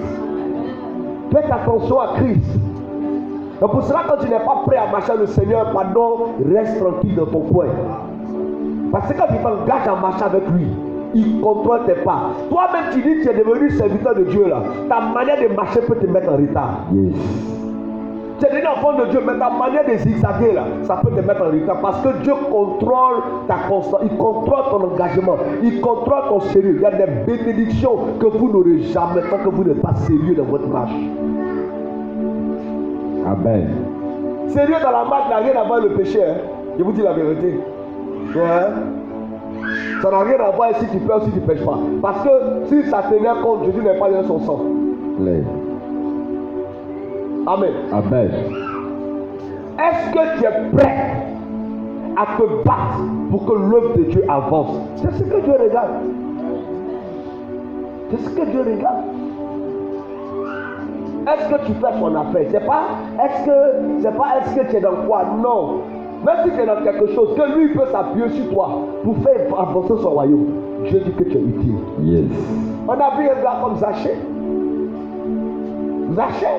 Faites attention à Christ. Et pour cela, quand tu n'es pas prêt à marcher avec le Seigneur, pardon, reste tranquille dans ton coin. Parce que quand tu t'engages à marcher avec lui, il contrôle tes pas. Toi-même, tu dis que tu es devenu serviteur de Dieu là. Ta manière de marcher peut te mettre en retard. Yes. Tu es devenu enfant de Dieu, mais ta manière de zigzaguer là, ça peut te mettre en retard. Parce que Dieu contrôle ta constance, il contrôle ton engagement, il contrôle ton sérieux. Il y a des bénédictions que vous n'aurez jamais tant que vous n'êtes pas sérieux dans votre marche. Amen. Sérieux dans la marche n'a rien à voir avec le péché. Hein? Je vous dis la vérité. Ouais. Ça n'a rien à voir si tu pêches ou si tu ne pêches pas. Parce que si ça tenait compte, Jésus n'est pas dans son sang. Amen. Amen. Amen. Est-ce que tu es prêt à te battre pour que l'œuvre de Dieu avance? C'est ce que Dieu regarde. C'est ce que Dieu regarde. Est-ce que tu fais son affaire? C'est pas est-ce que tu es dans quoi? Non. Même si tu es dans quelque chose, que lui peut s'appuyer sur toi pour faire avancer son royaume. Dieu dit que tu es utile. Yes. On a vu un gars comme Zachée. Zachée,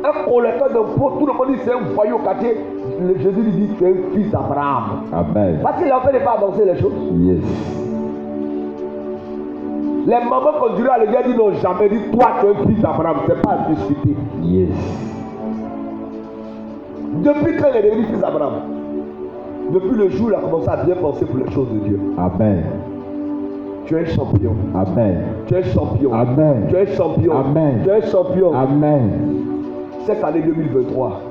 un collecteur d'impôts, tout le monde dit c'est un voyou au quartier. Jésus lui dit tu es un fils d'Abraham. Amen. Parce qu'il a fait de pas avancer les choses. Yes. Les mamans continuent à le dire, disent non jamais, dit toi tu es un fils d'Abraham, c'est pas à discuter. Yes. Depuis quand il est devenu fils d'Abraham? Depuis le jour où il a commencé à bien penser pour les choses de Dieu. Amen. Tu es un champion. Amen. Tu es un champion. Amen. Tu es un champion. Amen. Tu es un champion. Amen. Cette année 2023,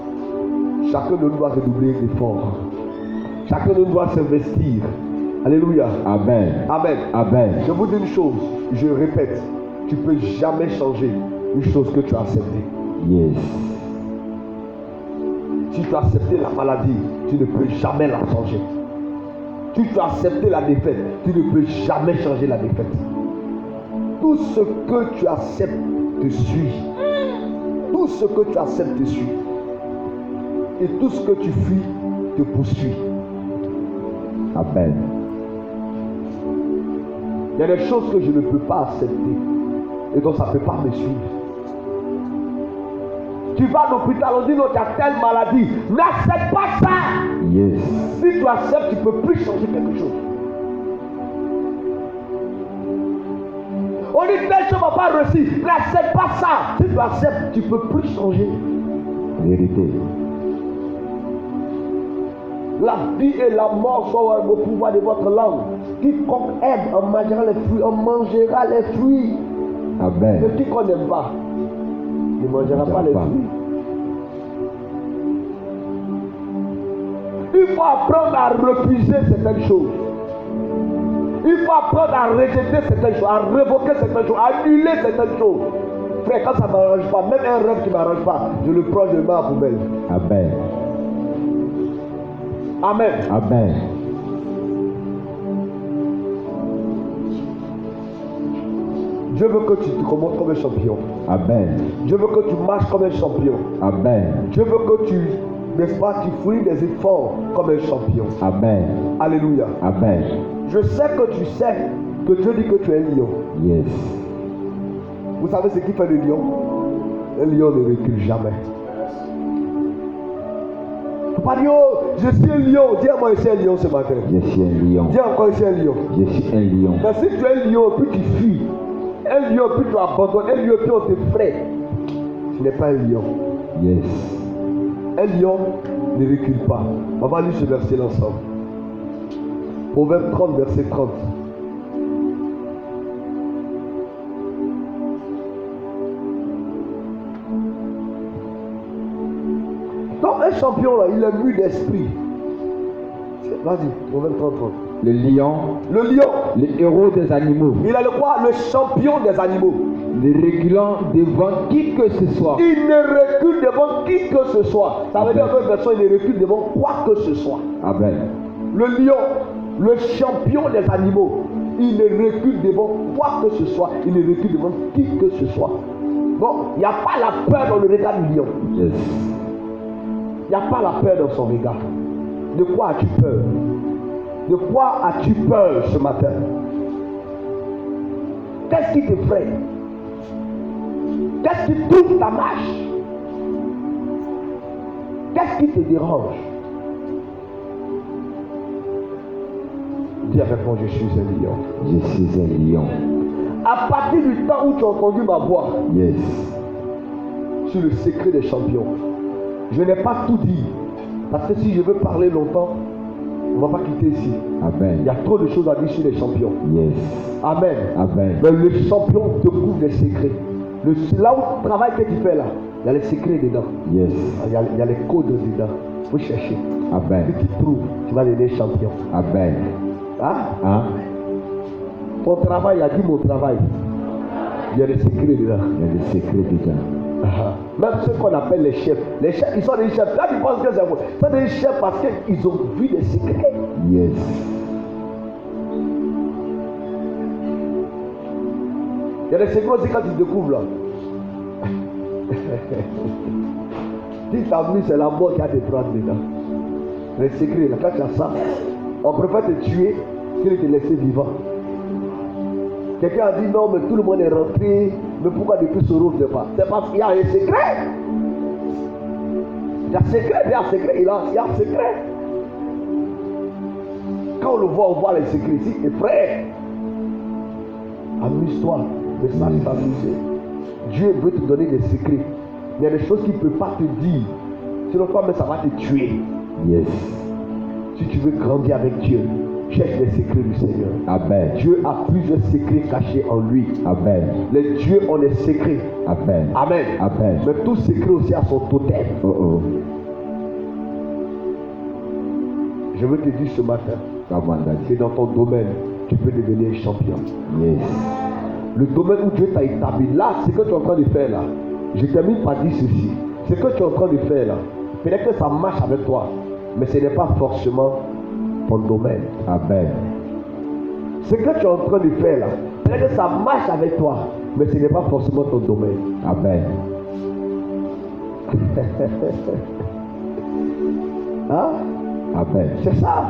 chacun de nous doit redoubler d'efforts. Chacun de nous doit s'investir. Alléluia. Amen. Amen. Amen. Je vous dis une chose, je répète, tu ne peux jamais changer une chose que tu as acceptée. Yes. Si tu as accepté la maladie, tu ne peux jamais la changer. Si tu as accepté la défaite, tu ne peux jamais changer la défaite. Tout ce que tu acceptes te suit. Tout ce que tu acceptes te suit. Et tout ce que tu fuis te poursuit. Amen. Il y a des choses que je ne peux pas accepter. Et donc ça ne peut pas me suivre. Tu vas à l'hôpital, on dit non, tu as telle maladie. N'accepte pas ça. Yes. Si tu acceptes, tu ne peux plus changer quelque chose. On dit telle chose ne va pas réussir. N'accepte pas ça. Si tu acceptes, tu ne peux plus changer. Vérité. La vie et la mort sont au pouvoir de votre langue. Quiconque aime en mangera les fruits, on mangera les fruits. Amen. Mais quiconque n'aime pas, ne mangera pas les fruits. Il faut apprendre à refuser certaines choses. Il faut apprendre à rejeter certaines choses, à révoquer certaines choses, à annuler certaines choses. Frère, quand ça ne m'arrange pas, même un rêve qui ne m'arrange pas, je le prends, je le mets à la poubelle. Amen. Amen. Amen. Dieu veut que tu te comportes comme un champion. Amen. Dieu veut que tu marches comme un champion. Amen. Dieu veut que tu, n'est-ce pas, tu fournis des efforts comme un champion. Amen. Alléluia. Amen. Je sais que tu sais que Dieu dit que tu es un lion. Yes. Vous savez ce qui fait le lion? Un lion ne recule jamais. Tu pas dire, oh, je suis un lion. Dis à moi, je suis un lion ce matin. Je suis un lion. Dis encore, je suis un lion. Je suis un lion. Mais si tu es un lion, puis tu fuis. Un lion, puis tu abandonnes. Un lion, puis on te fraie. Tu n'es pas un lion. Yes. Un lion ne recule pas. On va lire ce verset ensemble. Proverbe 30, verset 30. Donc un champion là, il est mu d'esprit. Vas-y, Proverbe 30, 30. Le lion, Le lion. le héros des animaux, Il est le quoi? Le champion des animaux. ne reculant devant qui que ce soit. Il ne recule devant qui que ce soit. Ça veut dire que personne ne recule devant quoi que ce soit. Amen. Le lion, le champion des animaux, il ne recule devant quoi que ce soit. Il ne recule devant qui que ce soit. Bon, il n'y a pas la peur dans le regard du lion. Yes. Il n'y a pas la peur dans son regard. De quoi as-tu peur? De quoi as-tu peur ce matin? Qu'est-ce qui t'effraie? Qu'est-ce qui trouble ta marche? Qu'est-ce qui te dérange? Dis avec moi, je suis un lion. Je suis un lion. À partir du temps où tu as entendu ma voix, Yes. sur le secret des champions, je n'ai pas tout dit. Parce que si je veux parler longtemps, on ne va pas quitter ici. Amen. Il y a trop de choses à dire sur les champions. Yes. Amen. Amen. Mais le champion te couvre des secrets. Là où le travail que tu fais là, il y a les secrets dedans. Yes. Il y a les codes dedans. Il faut chercher. Amen. Si tu trouves, tu vas devenir champion. Amen. Hein? Hein? Ton travail, il a dit mon travail. Il y a des secrets dedans. Il y a des secrets dedans. Même ceux qu'on appelle les chefs, ils sont des chefs. Là, tu penses que c'est vrai. Ils sont des chefs parce qu'ils ont vu des secrets. Yes. Il y a des secrets aussi quand tu découvres là. Si tu as vu, c'est la mort qui a te prendre dedans. Les secrets, là, quand tu as ça, on préfère te tuer que de te laisser vivant. Quelqu'un a dit non, mais tout le monde est rentré, mais pourquoi depuis ce rouvre pas? C'est parce qu'il y a un secret. Il y a un secret, il y a un secret, il y a un secret. Quand on le voit, on voit les secrets. Si tu es prêt, amuse-toi, mais ça s'amuser. Dieu veut te donner des secrets. Il y a des choses qu'il ne peut pas te dire. Sinon, toi, mais ça va te tuer. Yes. Si tu veux grandir avec Dieu, cherche les secrets du Seigneur. Amen. Dieu a plusieurs secrets cachés en lui. Amen. Les dieux ont des secrets. Amen. Amen. Amen. Mais tout secret aussi a son totem. Oh oh. Je veux te dire ce matin Come on, Daddy. que dans ton domaine, tu peux devenir un champion. Yes. Le domaine où Dieu t'a établi, là, ce que tu es en train de faire là, je termine par dire ceci. Ce que tu es en train de faire là, peut-être que ça marche avec toi, mais ce n'est pas forcément ton domaine. Amen. Ce que tu es en train de faire là, peut-être que ça marche avec toi, mais ce n'est pas forcément ton domaine. Amen. Hein? Amen. C'est ça.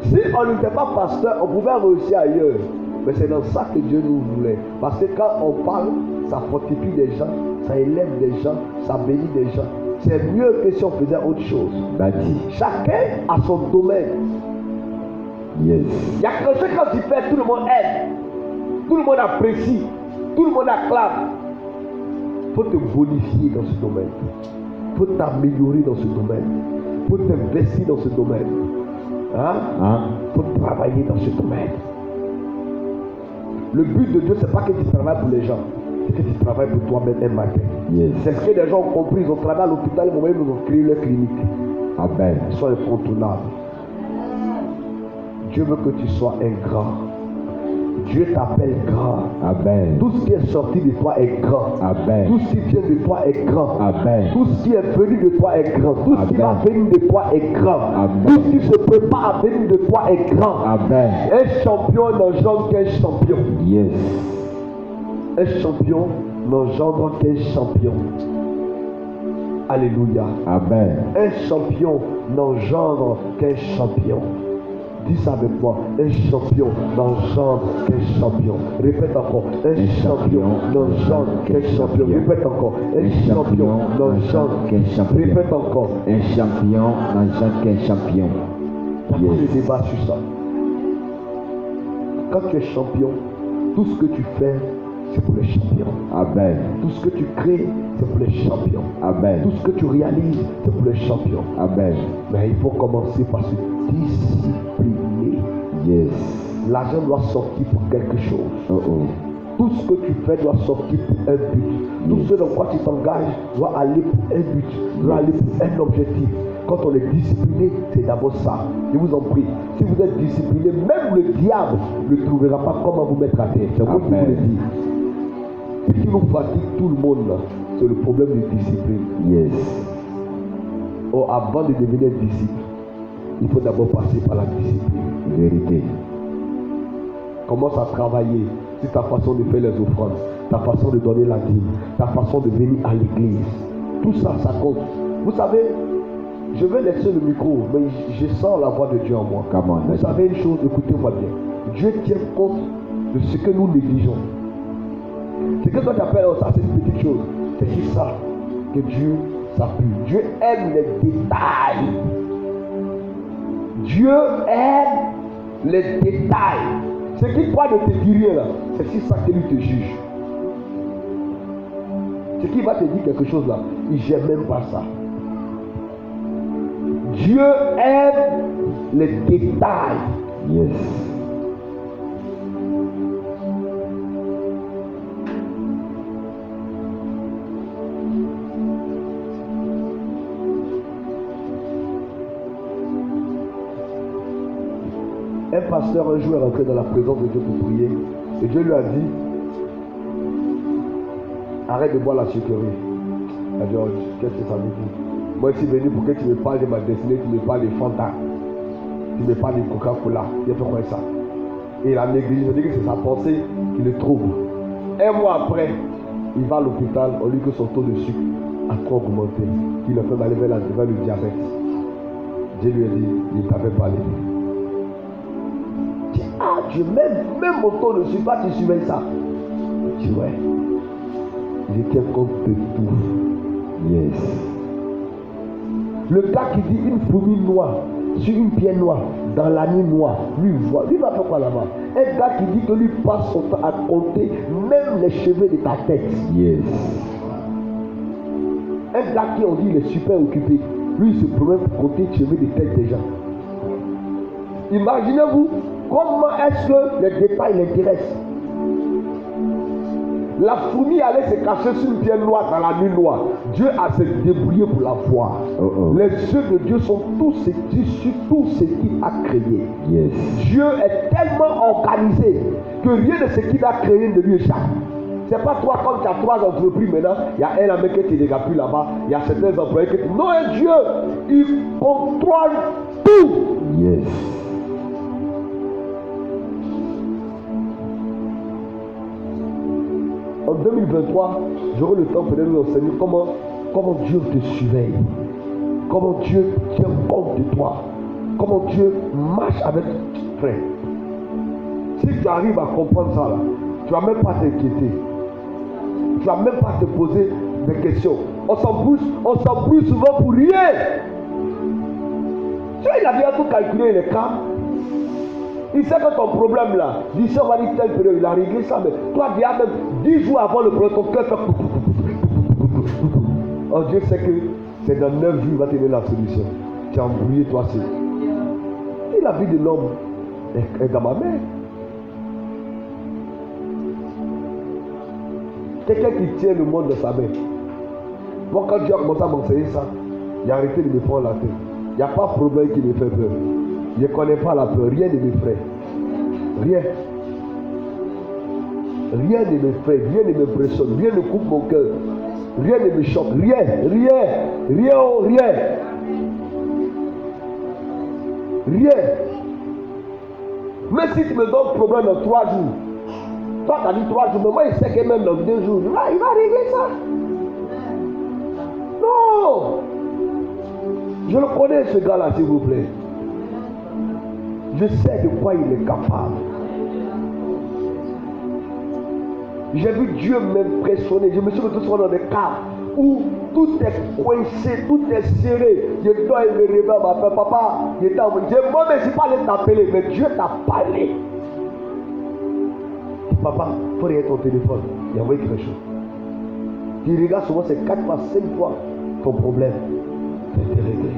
Si on n'était pas pasteur, on pouvait réussir ailleurs. Mais c'est dans ça que Dieu nous voulait. Parce que quand on parle, ça fortifie des gens, ça élève des gens, ça bénit des gens. C'est mieux que si on faisait autre chose. Daddy. Chacun a son domaine. Yes. Il y a quelque chose quand tu fais, tout le monde aime. Tout le monde apprécie. Tout le monde acclame. Il faut te bonifier dans ce domaine. Il faut t'améliorer dans ce domaine. Il faut t'investir dans ce domaine. Hein? Hein? Il faut travailler dans ce domaine. Le but de Dieu, ce n'est pas que tu travailles pour les gens. C'est que tu travailles pour toi-même un matin. Yes. C'est ce que les gens ont compris. Ils ont travaillé à l'hôpital, ils ont créé leur clinique. Amen. Ils sont incontournables. Dieu veut que tu sois un grand. Dieu t'appelle grand. Amen. Tout ce qui est sorti de toi est grand. Amen. Tout ce qui vient de toi est grand. Amen. Tout ce qui est venu de toi est grand. Tout ce qui va Amen. venir de toi est grand. Amen. Tout ce qui se prépare à venir de toi est grand. Amen. Un champion n'engendre qu'un champion. Yes. Un champion n'engendre qu'un champion. Alléluia. Amen. Un champion n'engendre qu'un champion. Dis ça avec moi. Un champion n'engendre qu'un champion. Répète encore. Un champion n'engendre qu'un champion. Répète encore. Un champion n'engendre qu'un champion. Répète encore. Un champion n'engendre qu'un champion. Il y a pas de débat sur ça. Quand tu es champion, tout ce que tu fais, c'est pour les champions. Amen. Tout ce que tu crées, c'est pour les champions. Amen. Tout ce que tu réalises, c'est pour les champions. Amen. Mais il faut commencer par se discipliner. Yes. L'argent doit sortir pour quelque chose. Oh oh. Tout ce que tu fais doit sortir pour un but. Tout ce dans quoi tu t'engages doit aller pour un but, doit aller pour un objectif. Quand on est discipliné, c'est d'abord ça. Je vous en prie. Si vous êtes discipliné, même le diable ne trouvera pas comment vous mettre à terre. C'est moi qui vous le dis. Ce qui nous fatigue tout le monde, là, c'est le problème de discipline. Yes. Oh, avant de devenir disciple, il faut d'abord passer par la discipline. Vérité. Commence à travailler sur ta façon de faire les offrandes, ta façon de donner la dîme, ta façon de venir à l'église. Tout ça, ça compte. Vous savez, je vais laisser le micro, mais je sens la voix de Dieu en moi. Vous savez une chose, écoutez-moi bien. Dieu tient compte de ce que nous négligeons. Ce que toi tu appelles, oh, ça c'est une petite chose. C'est juste ça que Dieu s'appuie. Dieu aime les détails. Dieu aime les détails. Ce qui toi ne te dit rien là, c'est si ça que lui te juge. Ce qui va te dire quelque chose là, il n'aime même pas ça. Dieu aime les détails. Yes. Un pasteur un jour est rentré dans la présence de Dieu pour prier. Et Dieu lui a dit, arrête de boire la sucrerie. Il a dit, oh, qu'est-ce que ça veut dire? Moi je suis venu pour que tu me parles de ma destinée, tu me parles de Fanta, tu me parles de Coca-Cola. Il a fait quoi ça? Et il a négligé, je dis que c'est sa pensée qui le trouble. Un mois après, il va à l'hôpital, on lui dit que son taux de sucre a trop augmenté. Il a fait d'aller vers le diabète. Dieu lui a dit, il t'avait parlé. Ah Dieu, même mon taux de sucre, tu surveilles ça. Je dis ouais. Il tient compte de tout. Yes. Le gars qui dit une fourmi noire sur une pierre noire dans la nuit noire, lui voit, lui va faire quoi là-bas? Un gars qui dit que lui passe son temps à compter même les cheveux de ta tête. Yes. Un gars qui on dit il est super occupé, lui il se promène pour compter les cheveux de tête des gens. Imaginez-vous comment est-ce que les détails l'intéressent. La fourmi allait se cacher sur une pierre noire dans la nuit noire. Dieu a se débrouillé pour la voir. Les yeux de Dieu sont tous ces tissus, tout ce qu'il a créé. Yes. Dieu est tellement organisé que rien de ce qu'il a créé ne lui échappe. C'est pas toi comme tu as 3 entreprises maintenant, il y a un mec qui ne regarde plus là-bas, il y a certains employés qui disent non, un Dieu, il contrôle tout. Yes. En 2023, j'aurai le temps peut-être de vous enseigner comment Dieu te surveille, comment Dieu tient compte de toi, comment Dieu marche avec frère. Si tu arrives à comprendre ça là, tu ne vas même pas t'inquiéter. Tu ne vas même pas te poser des questions. On s'embrouille souvent pour rien. Tu vois, il a bien tout calculé les cas. Il sait que ton problème là, d'ici on va dire telle période, il a réglé ça, mais toi, déjà même 10 jours avant le problème, ton cœur fait. Oh, Dieu sait que c'est dans 9 jours qu'il va te donner la solution. Tu as embrouillé toi seul. Et la vie de l'homme est dans ma main. Quelqu'un qui tient le monde dans sa main. Moi, quand Dieu a commencé à m'enseigner ça, il a arrêté de me prendre la tête. Il n'y a pas de problème qui me fait peur. Je ne connais pas la peur, rien ne m'effraie. Rien. Rien ne m'effraie, rien ne m'impressionne, rien ne coupe mon cœur. Rien ne me choque, rien. Rien. Mais si tu me donnes problème dans 3 jours, toi tu as dit 3 jours, mais moi il sait que même dans 2 jours, il va régler ça. Non. Je le connais ce gars-là, s'il vous plaît. Je sais de quoi il est capable. J'ai vu Dieu m'impressionner. Je me suis retrouvé dans des cas où tout est coincé, tout est serré. Je dois me réveiller, m'appeler papa. Moi, mais je ne suis pas allé t'appeler, mais Dieu t'a parlé. Papa, il faut regarder ton téléphone. Il y a envoyé quelque chose. Tu regardes souvent, c'est 4 fois, 5 fois ton problème. C'est réglé.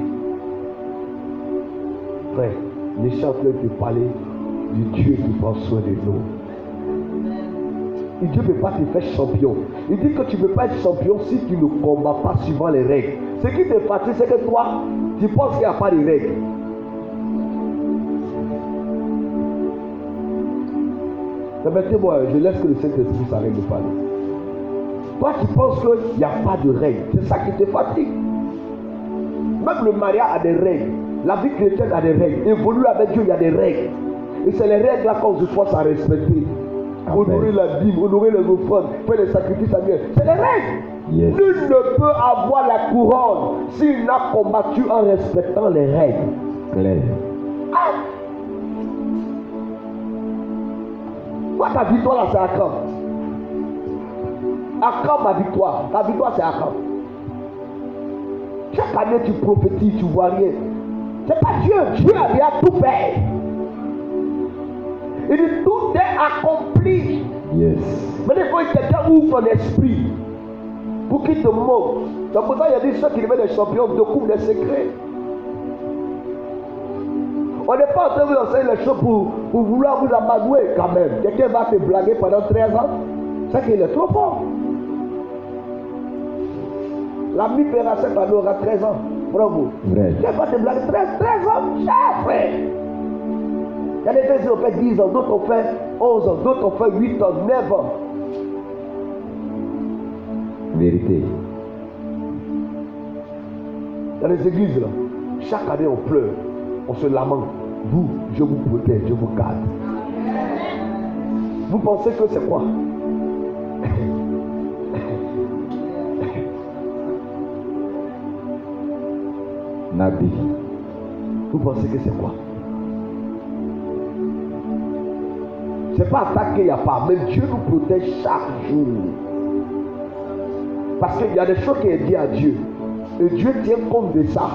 Frère, les chants peuvent te parler du Dieu qui prend soin de nous. Dieu ne peut pas te faire champion. Il dit que tu ne peux pas être champion si tu ne combats pas suivant les règles. Ce qui te fatigue, c'est que toi, tu penses qu'il n'y a pas de règles. Permettez-moi, je laisse que le Saint-Esprit s'arrête de parler. Toi, tu penses qu'il n'y a pas de règles. C'est ça qui te fatigue. Même le mariage a des règles. La vie chrétienne a des règles. Évoluer avec Dieu, il y a des règles. Et c'est les règles là qu'on se force à respecter. Honorer la dîme, honorer les offrandes, faire les sacrifices à Dieu. C'est les règles. Yes. Nul ne peut avoir la couronne s'il n'a combattu en respectant les règles. Claire. Ah. Toi, ta victoire là, c'est à quand? À quand ma victoire? Ta victoire, c'est à quand? Chaque année, tu prophétises, tu vois rien. C'est pas Dieu. Dieu a tout fait. Il dit tout est accompli. Yes. Mais il faut que quelqu'un ouvre ton esprit pour qu'il te montre. Donc pourtant, il y a des gens qui deviennent des champions, découvrent les secrets. On n'est pas en train de vous enseigner les choses pour vouloir vous amadouer quand même. Quelqu'un va te blaguer pendant 13 ans. C'est qu'il est trop fort. L'ami paiera cette année aura 13 ans. Bravo. Quelqu'un va te blaguer 13 ans, cher frère. Il y a des gens qui ont fait 10 ans, d'autres ont fait 11 ans, d'autres ont fait 8 ans, 9 ans. Vérité. Dans les églises, là, chaque année on pleure, on se lamente. Vous, je vous protège, je vous garde. Vous pensez que c'est quoi? Nabi. Vous pensez que c'est quoi? C'est pas attaqué, il n'y a pas. Mais Dieu nous protège chaque jour. Parce qu'il y a des choses qui sont dites à Dieu. Et Dieu tient compte de ça.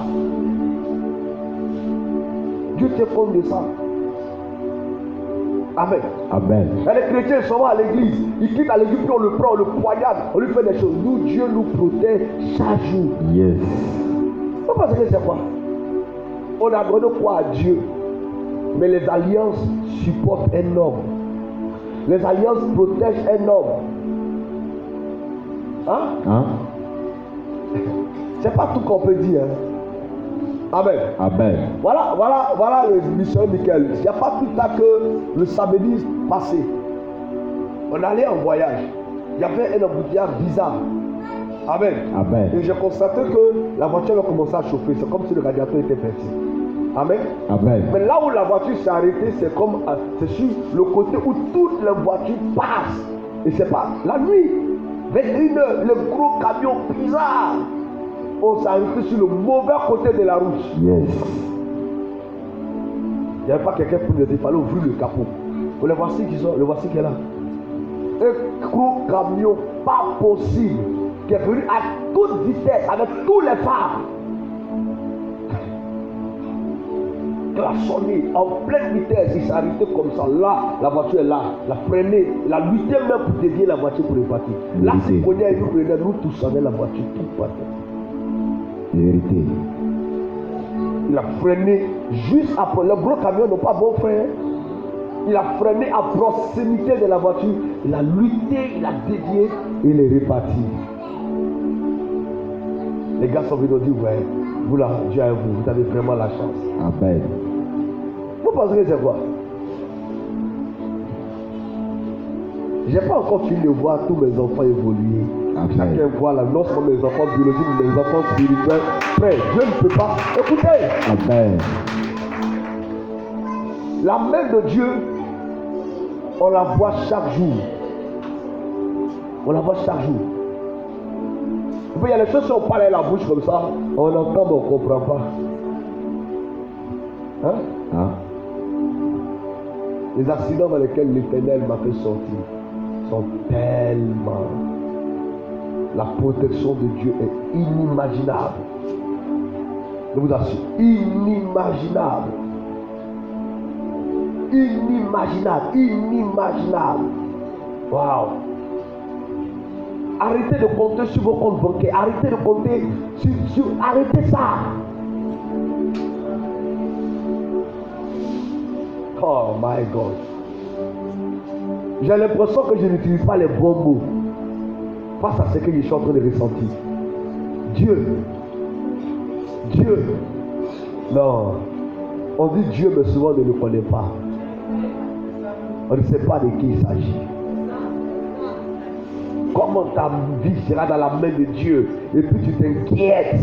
Dieu tient compte de ça. Amen. Amen. Et les chrétiens sont à l'église. Ils quittent à l'église, puis on le prend, on le poignarde, on lui fait des choses. Nous, Dieu nous protège chaque jour. Yes. Vous pensez que c'est quoi? On a donné quoi à Dieu? Mais les alliances supportent un homme. Les alliances protègent un homme. Hein? C'est pas tout qu'on peut dire. Hein? Amen. Amen. Voilà le missionnaire Michael. Il n'y a pas plus tard que le samedi passé. On allait en voyage. Il y avait un embouteillage bizarre. Amen. Amen. Et j'ai constaté que la voiture a commencé à chauffer. C'est comme si le radiateur était percé. Amen. Amen. Mais là où la voiture s'est arrêtée, c'est sur le côté où toutes les voitures passent. Et c'est pas la nuit. 21h, le gros camion bizarre. On s'est arrêté sur le mauvais côté de la route. Yes. Il n'y avait pas quelqu'un pour nous dire, il fallait ouvrir le capot. Vous le voici qui est là. Un gros camion, pas possible, qui est venu à toute vitesse, avec tous les phares. Il a sonné en pleine vitesse, il s'est arrêté comme ça. Là, la voiture est là, la freinée, la lutté même pour dévier la voiture pour repartir. Là, c'est qu'on est, nous tous avec la voiture, tout partait. Vérité. Il a freiné juste après. Le gros camion n'a pas bon frère. Il a freiné à proximité de la voiture. Il a lutté, il a dévié et il est reparti. Les gars sont venus dire, ouais, vous là, Dieu à vous, vous avez vraiment la chance. Amen. Vous pensez que c'est quoi? Je n'ai pas encore fini de voir tous mes enfants évoluer. Amen. Chacun voit là, non seulement mes enfants biologiques, mais mes enfants spirituels. Frère, Dieu ne peut pas. Écoutez. Amen. La main de Dieu, on la voit chaque jour. On la voit chaque jour. Et puis il y a les choses qui on parle à la bouche comme ça, on entend mais on ne comprend pas. Hein? Les accidents dans lesquels l'Éternel m'a fait sortir sont tellement. La protection de Dieu est inimaginable. Je vous assure, inimaginable. Inimaginable, inimaginable. Waouh. Arrêtez de compter sur vos comptes bancaires. Arrêtez de compter sur arrêtez ça. Oh my God. J'ai l'impression que je n'utilise pas les bons mots face à ce que je suis en train de ressentir. Dieu. Non. On dit Dieu, mais souvent on ne le connaît pas. On ne sait pas de qui il s'agit. Comment ta vie sera dans la main de Dieu et puis tu t'inquiètes,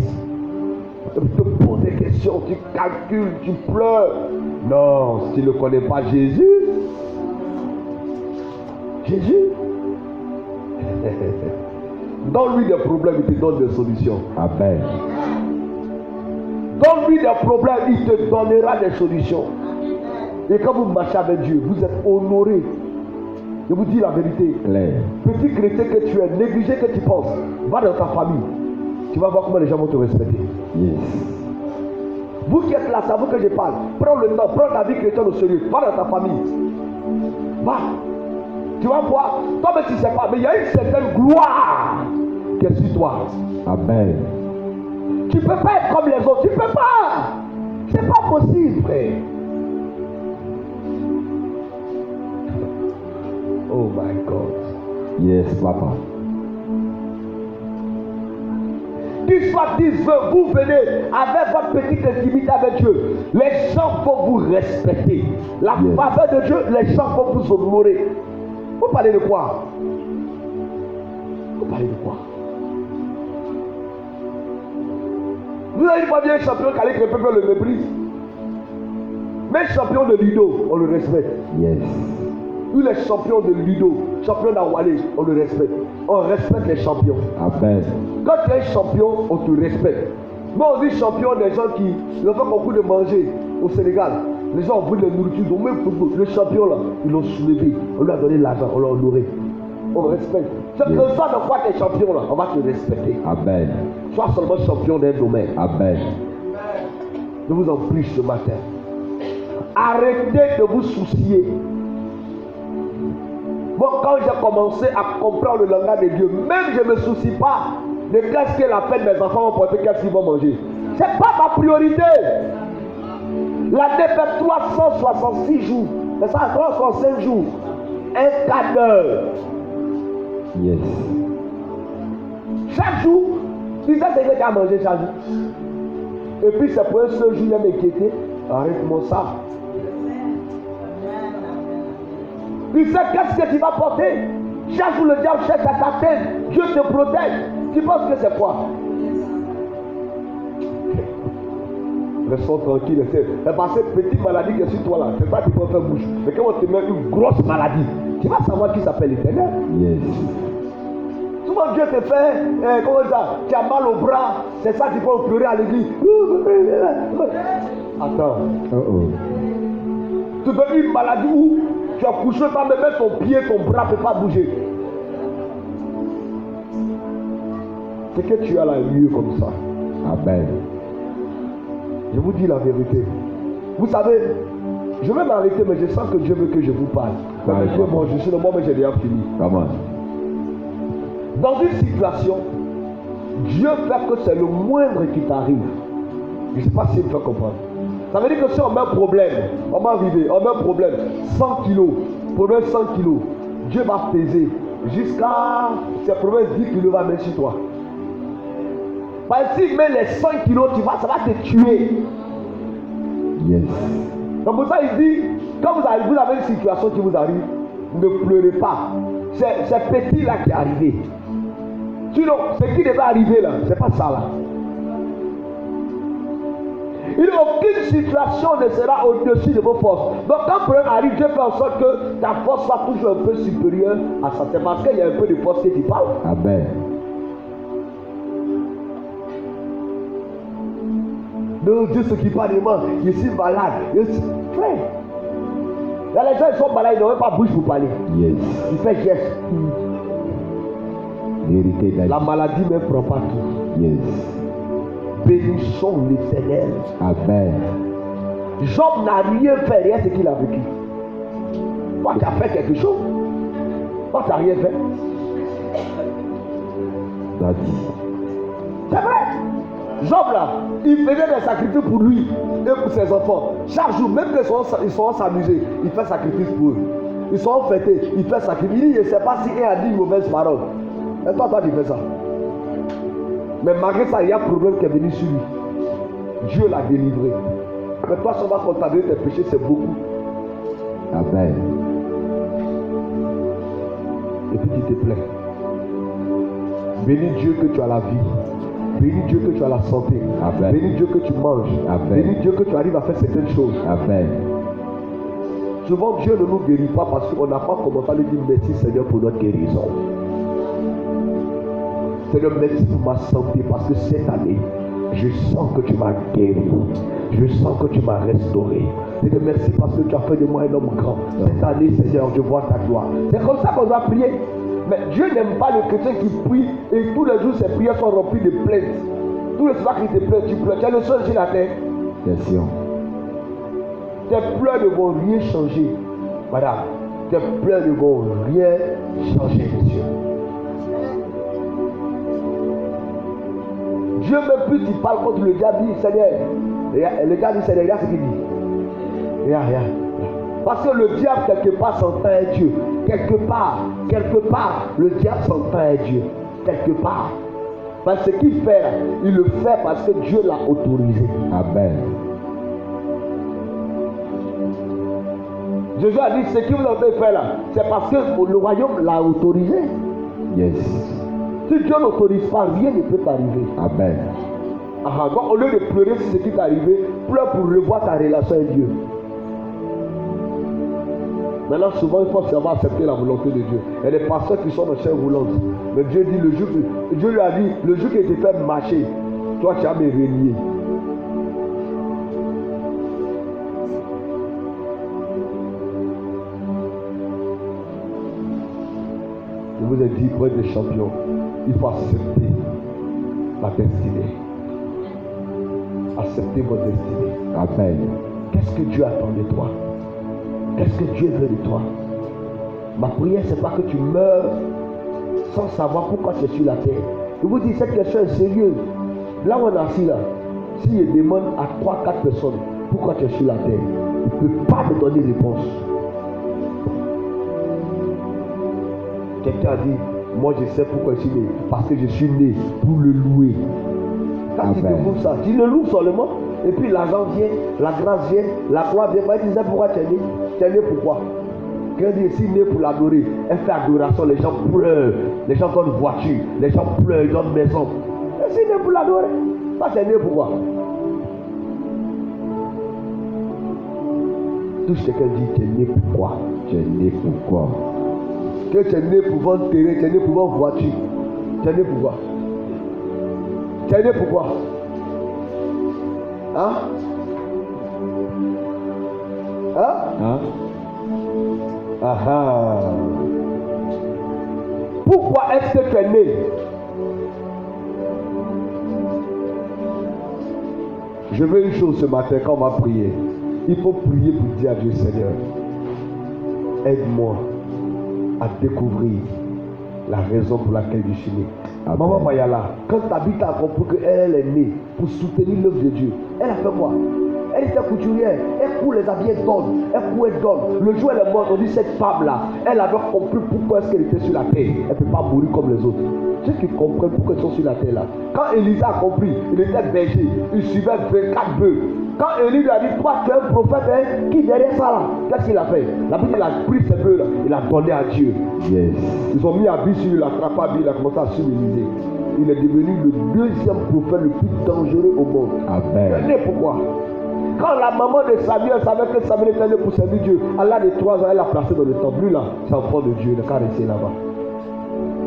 tu te poses des questions, tu calcules, tu pleures. Non, si tu ne connais pas Jésus, donne-lui des problèmes, il te donne des solutions. Amen. Donne-lui des problèmes, il te donnera des solutions. Et quand vous marchez avec Dieu, vous êtes honoré. Je vous dis la vérité. Petit chrétien que tu es, négligé que tu penses, va dans ta famille. Tu vas voir comment les gens vont te respecter. Yes. Vous qui êtes là, c'est à vous que je parle. Prends le temps, prends ta vie chrétienne au sérieux. Va dans ta famille. Va. Tu vas voir. Toi, même si tu ne sais pas, mais il y a une certaine gloire qui est sur toi. Amen. Tu ne peux pas être comme les autres. Tu ne peux pas. C'est pas possible, frère. Oh my God. Yes, papa. Qu'il soit 10, 20, vous venez avec votre petite intimité avec Dieu. Les gens vont vous respecter. La faveur de Dieu, les gens vont vous honorer. Vous parlez de quoi? Vous parlez de quoi? Vous avez pas bien un champion qui allait que le peuple le méprise. Mais champion de Ludo, on le respecte. Yes. Nous les champions de Ludo, champions d'Awalé, on le respecte. On respecte les champions. Amen. Quand tu es champion, on te respecte. Moi on dit champion des gens qui n'ont pas beaucoup de manger au Sénégal. Les gens ont pris de la nourriture, donc même le champion là, ils l'ont soulevé, on lui a donné l'argent, on l'a honoré. On le respecte. C'est que ça de quoi tu es champion là, on va te respecter. Amen. Sois seulement champion d'un domaine. Amen. Je vous en prie ce matin. Arrêtez de vous soucier. Moi, quand j'ai commencé à comprendre le langage de Dieu, même je ne me soucie pas de qu'est-ce que la fête mes enfants vont porter, qu'est-ce qu'ils vont manger. Ce n'est pas ma priorité. L'année fait 366 jours. C'est ça, 365 jours. Un quart d'heure. Yes. Chaque jour, tu sais ce que tu as mangé chaque jour. Et puis c'est pour un seul jour, il a m'inquiété. Arrête-moi ça. Tu sais qu'est-ce que tu vas porter? Chaque jour, le diable cherche à t'atteindre. Dieu te protège. Tu penses que c'est quoi? Restons tranquilles. C'est parce que cette petite maladie qui est sur toi là, c'est pas que tu peux faire bouche. Mais quand on te met une grosse maladie, tu vas savoir qui s'appelle l'Éternel. Yes. Souvent Dieu te fait, comment ça? Tu as mal au bras, c'est ça tu peux pleurer à l'église. Attends. Tu veux une maladie où tu as couché, pas me mettre ton pied, ton bras ne peut pas bouger. C'est que tu as la mieux comme ça. Amen. Je vous dis la vérité. Vous savez, je vais m'arrêter, mais je sens que Dieu veut que je vous parle. Dieu, moi, je suis le moment, mais j'ai déjà fini. Amen. Dans une situation, Dieu fait que c'est le moindre qui t'arrive. Je ne sais pas si vous me faites comprendre. Ça veut dire que si on met un problème, on met un problème, 100 kilos, problème 100 kilos, Dieu va peser jusqu'à ces problèmes 10 kilos va mettre sur toi. Parce que s'il met les 100 kilos, ça va te tuer. Yes. Donc pour ça il dit, quand vous avez une situation qui vous arrive, ne pleurez pas. C'est petit là qui est arrivé. Sinon, ce qui devait arriver là, c'est pas ça là. Aucune situation ne sera au-dessus de vos forces. Donc quand le problème arrive, Dieu fait en sorte que ta force soit toujours un peu supérieure à ça. C'est parce qu'il y a un peu de force que tu parles. Amen. Non, Dieu ce qui parle de moi, je suis malade. Frère, là les gens ils sont malades, ils n'ont même pas bouche pour parler. Yes. Il fait geste. Vérité. La maladie ne prend pas tout. Yes. Bénissons l'Éternel. Amen. Job n'a rien fait, rien ce qu'il a vécu. Toi, tu as fait quelque chose. Toi, tu n'as rien fait. C'est vrai. Job là, il faisait des sacrifices pour lui et pour ses enfants. Chaque jour, même qu'ils sont s'amuser, il fait sacrifice pour eux. ils sont fêtés, il fait sacrifice. Il dit, je ne sais pas si il a dit une mauvaise parole. Et toi, tu fais ça. Mais malgré ça, il y a un problème qui est venu sur lui. Dieu l'a délivré. Mais toi, ça va comptabiliser tes péchés, c'est beaucoup. Amen. Et puis tu te plains. Bénis Dieu que tu as la vie. Bénis Dieu que tu as la santé. Amen. Bénis Dieu que tu manges. Amen. Bénis Dieu que tu arrives à faire certaines choses. Amen. Souvent, Dieu ne nous guérit pas parce qu'on n'a pas commencé à lui dire merci Seigneur pour notre guérison. Seigneur, merci pour ma santé parce que cette année, je sens que tu m'as guéri. Je sens que tu m'as restauré. Seigneur, merci parce que tu as fait de moi un homme grand. Cette année, Seigneur, je vois ta gloire. C'est comme ça qu'on doit prier. Mais Dieu n'aime pas le chrétien qui prie et tous les jours ses prières sont remplies de plaintes. Tous les soirs qu'il te plaît, tu pleures. Tu es le seul sur la terre. Bien sûr. Tes pleurs ne vont rien changer. Madame, tes pleurs ne vont rien changer, monsieur. Dieu même plus tu parles contre le diable, dit Seigneur. Le gars dit Seigneur, regarde ce qu'il dit. Regarde. Parce que le diable, quelque part, s'entend un Dieu. Quelque part, le diable s'entend un Dieu. Quelque part. Parce que ce qu'il fait là, il le fait parce que Dieu l'a autorisé. Amen. Jésus a dit, ce que vous avez fait là, c'est parce que le royaume l'a autorisé. Yes. Si Dieu n'autorise pas, rien ne peut t'arriver. Amen. Donc, au lieu de pleurer sur ce qui t'est arrivé, pleure pour revoir ta relation avec Dieu. Maintenant, souvent, il faut savoir accepter la volonté de Dieu. Il y a des pasteurs qui sont dans chair roulante. Mais Dieu dit, Dieu lui a dit, le jour qu'il te fait marcher, toi, tu as me renié. Je vous ai dit, pour être des champions, il faut accepter la destinée. Acceptez votre destinée. Amen. Qu'est-ce que Dieu attend de toi? Qu'est-ce que Dieu veut de toi? Ma prière, c'est pas que tu meurs sans savoir pourquoi tu es sur la terre. Je vous dis, cette question est sérieuse. Là où on est assis là, si je demande à 3-4 personnes pourquoi tu es sur la terre, il ne peut pas me donner réponse. Quelqu'un a dit, moi je sais pourquoi je suis né, parce que je suis né pour le louer. Quand tu découvres ça, tu le loues seulement, et puis l'argent vient, la grâce vient, la gloire vient. Tu sais pourquoi tu es né? Tu es né pourquoi? Quand il est né pour l'adorer, elle fait adoration, les gens pleurent, les gens donnent voiture, les gens pleurent, ils donnent maison. Elle est né pour l'adorer. Toi tu es né pourquoi? Touche quelqu'un dit, tu es né pourquoi? Tu es né pourquoi? Que tu es né pour vendre terrain, tu es né pour vendre voiture. Tu es né pourquoi? Tu es né pourquoi? Hein? Ah. Pourquoi est-ce que tu es né? Je veux une chose ce matin quand on va prier. Il faut prier pour dire à Dieu, Seigneur, aide-moi à découvrir la raison pour laquelle je suis né. Amen. Maman Mayala, quand ta vie t'a compris qu'elle est née pour soutenir l'œuvre de Dieu, elle a fait quoi? Elle était couturière, elle coud les habits, elle donne, elle donne. Le jour où elle est morte, on dit cette femme-là, elle avait compris pourquoi est-ce qu'elle était sur la terre. Elle ne peut pas mourir comme les autres. Ceux qui comprennent pourquoi ils sont sur la terre là. Quand Élisa a compris, il était berger, il suivait 24 bœufs. Quand Élie lui a dit, toi tu es un prophète, hein, qui derrière ça là? Qu'est-ce qu'il a fait? La Bible, il a pris ces bœufs là, il a donné à Dieu. Yes. Ils ont mis un but sur lui, il a attrapé un but, il a commencé à suivre Élisée. Il est devenu le deuxième prophète le plus dangereux au monde. Amen. Il est né pourquoi? Quand la maman de Samuel savait que Samuel était né pour servir Dieu, à l'âge de 3 ans, elle l'a placé dans le temple. Lui là, c'est enfant de Dieu, il n'a qu'à rester là-bas.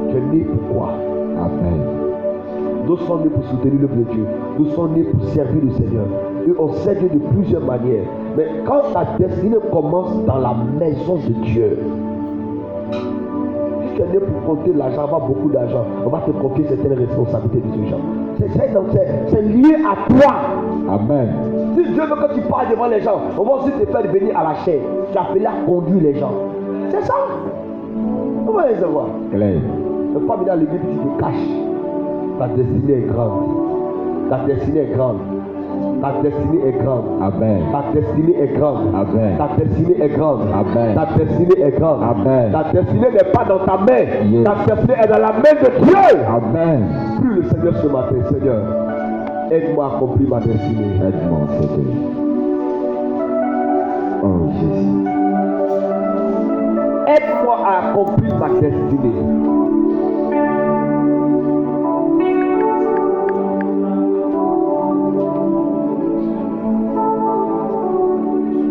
Tu es né pourquoi? Amen. D'autres sont nés pour soutenir l'œuvre de Dieu. D'autres sont nés pour servir le Seigneur. Et on sert Dieu de plusieurs manières. Mais quand ta destinée commence dans la maison de Dieu, si tu es né pour compter l'argent, avoir beaucoup d'argent, on va te confier certaines responsabilités de ce genre. C'est lié à toi. Amen. Si Dieu veut que tu parles devant les gens, on va aussi te faire venir à la chair. Tu as appelé à conduire les gens. C'est ça. Comment les voir? Claire. Ne pas venir à l'église, tu te caches. Ta destinée est grande. Ta destinée est grande. Ta destinée est grande. Amen. Ta destinée est grande. Amen. Ta destinée est grande. Amen. Ta destinée est grande. Amen. Ta destinée n'est pas dans ta main. Yes. Ta destinée est dans la main de Dieu. Amen. Prie le Seigneur ce matin. Seigneur, aide-moi à accomplir ma destinée. Aide-moi, Seigneur. Oh Jésus. Aide-moi à accomplir ma destinée.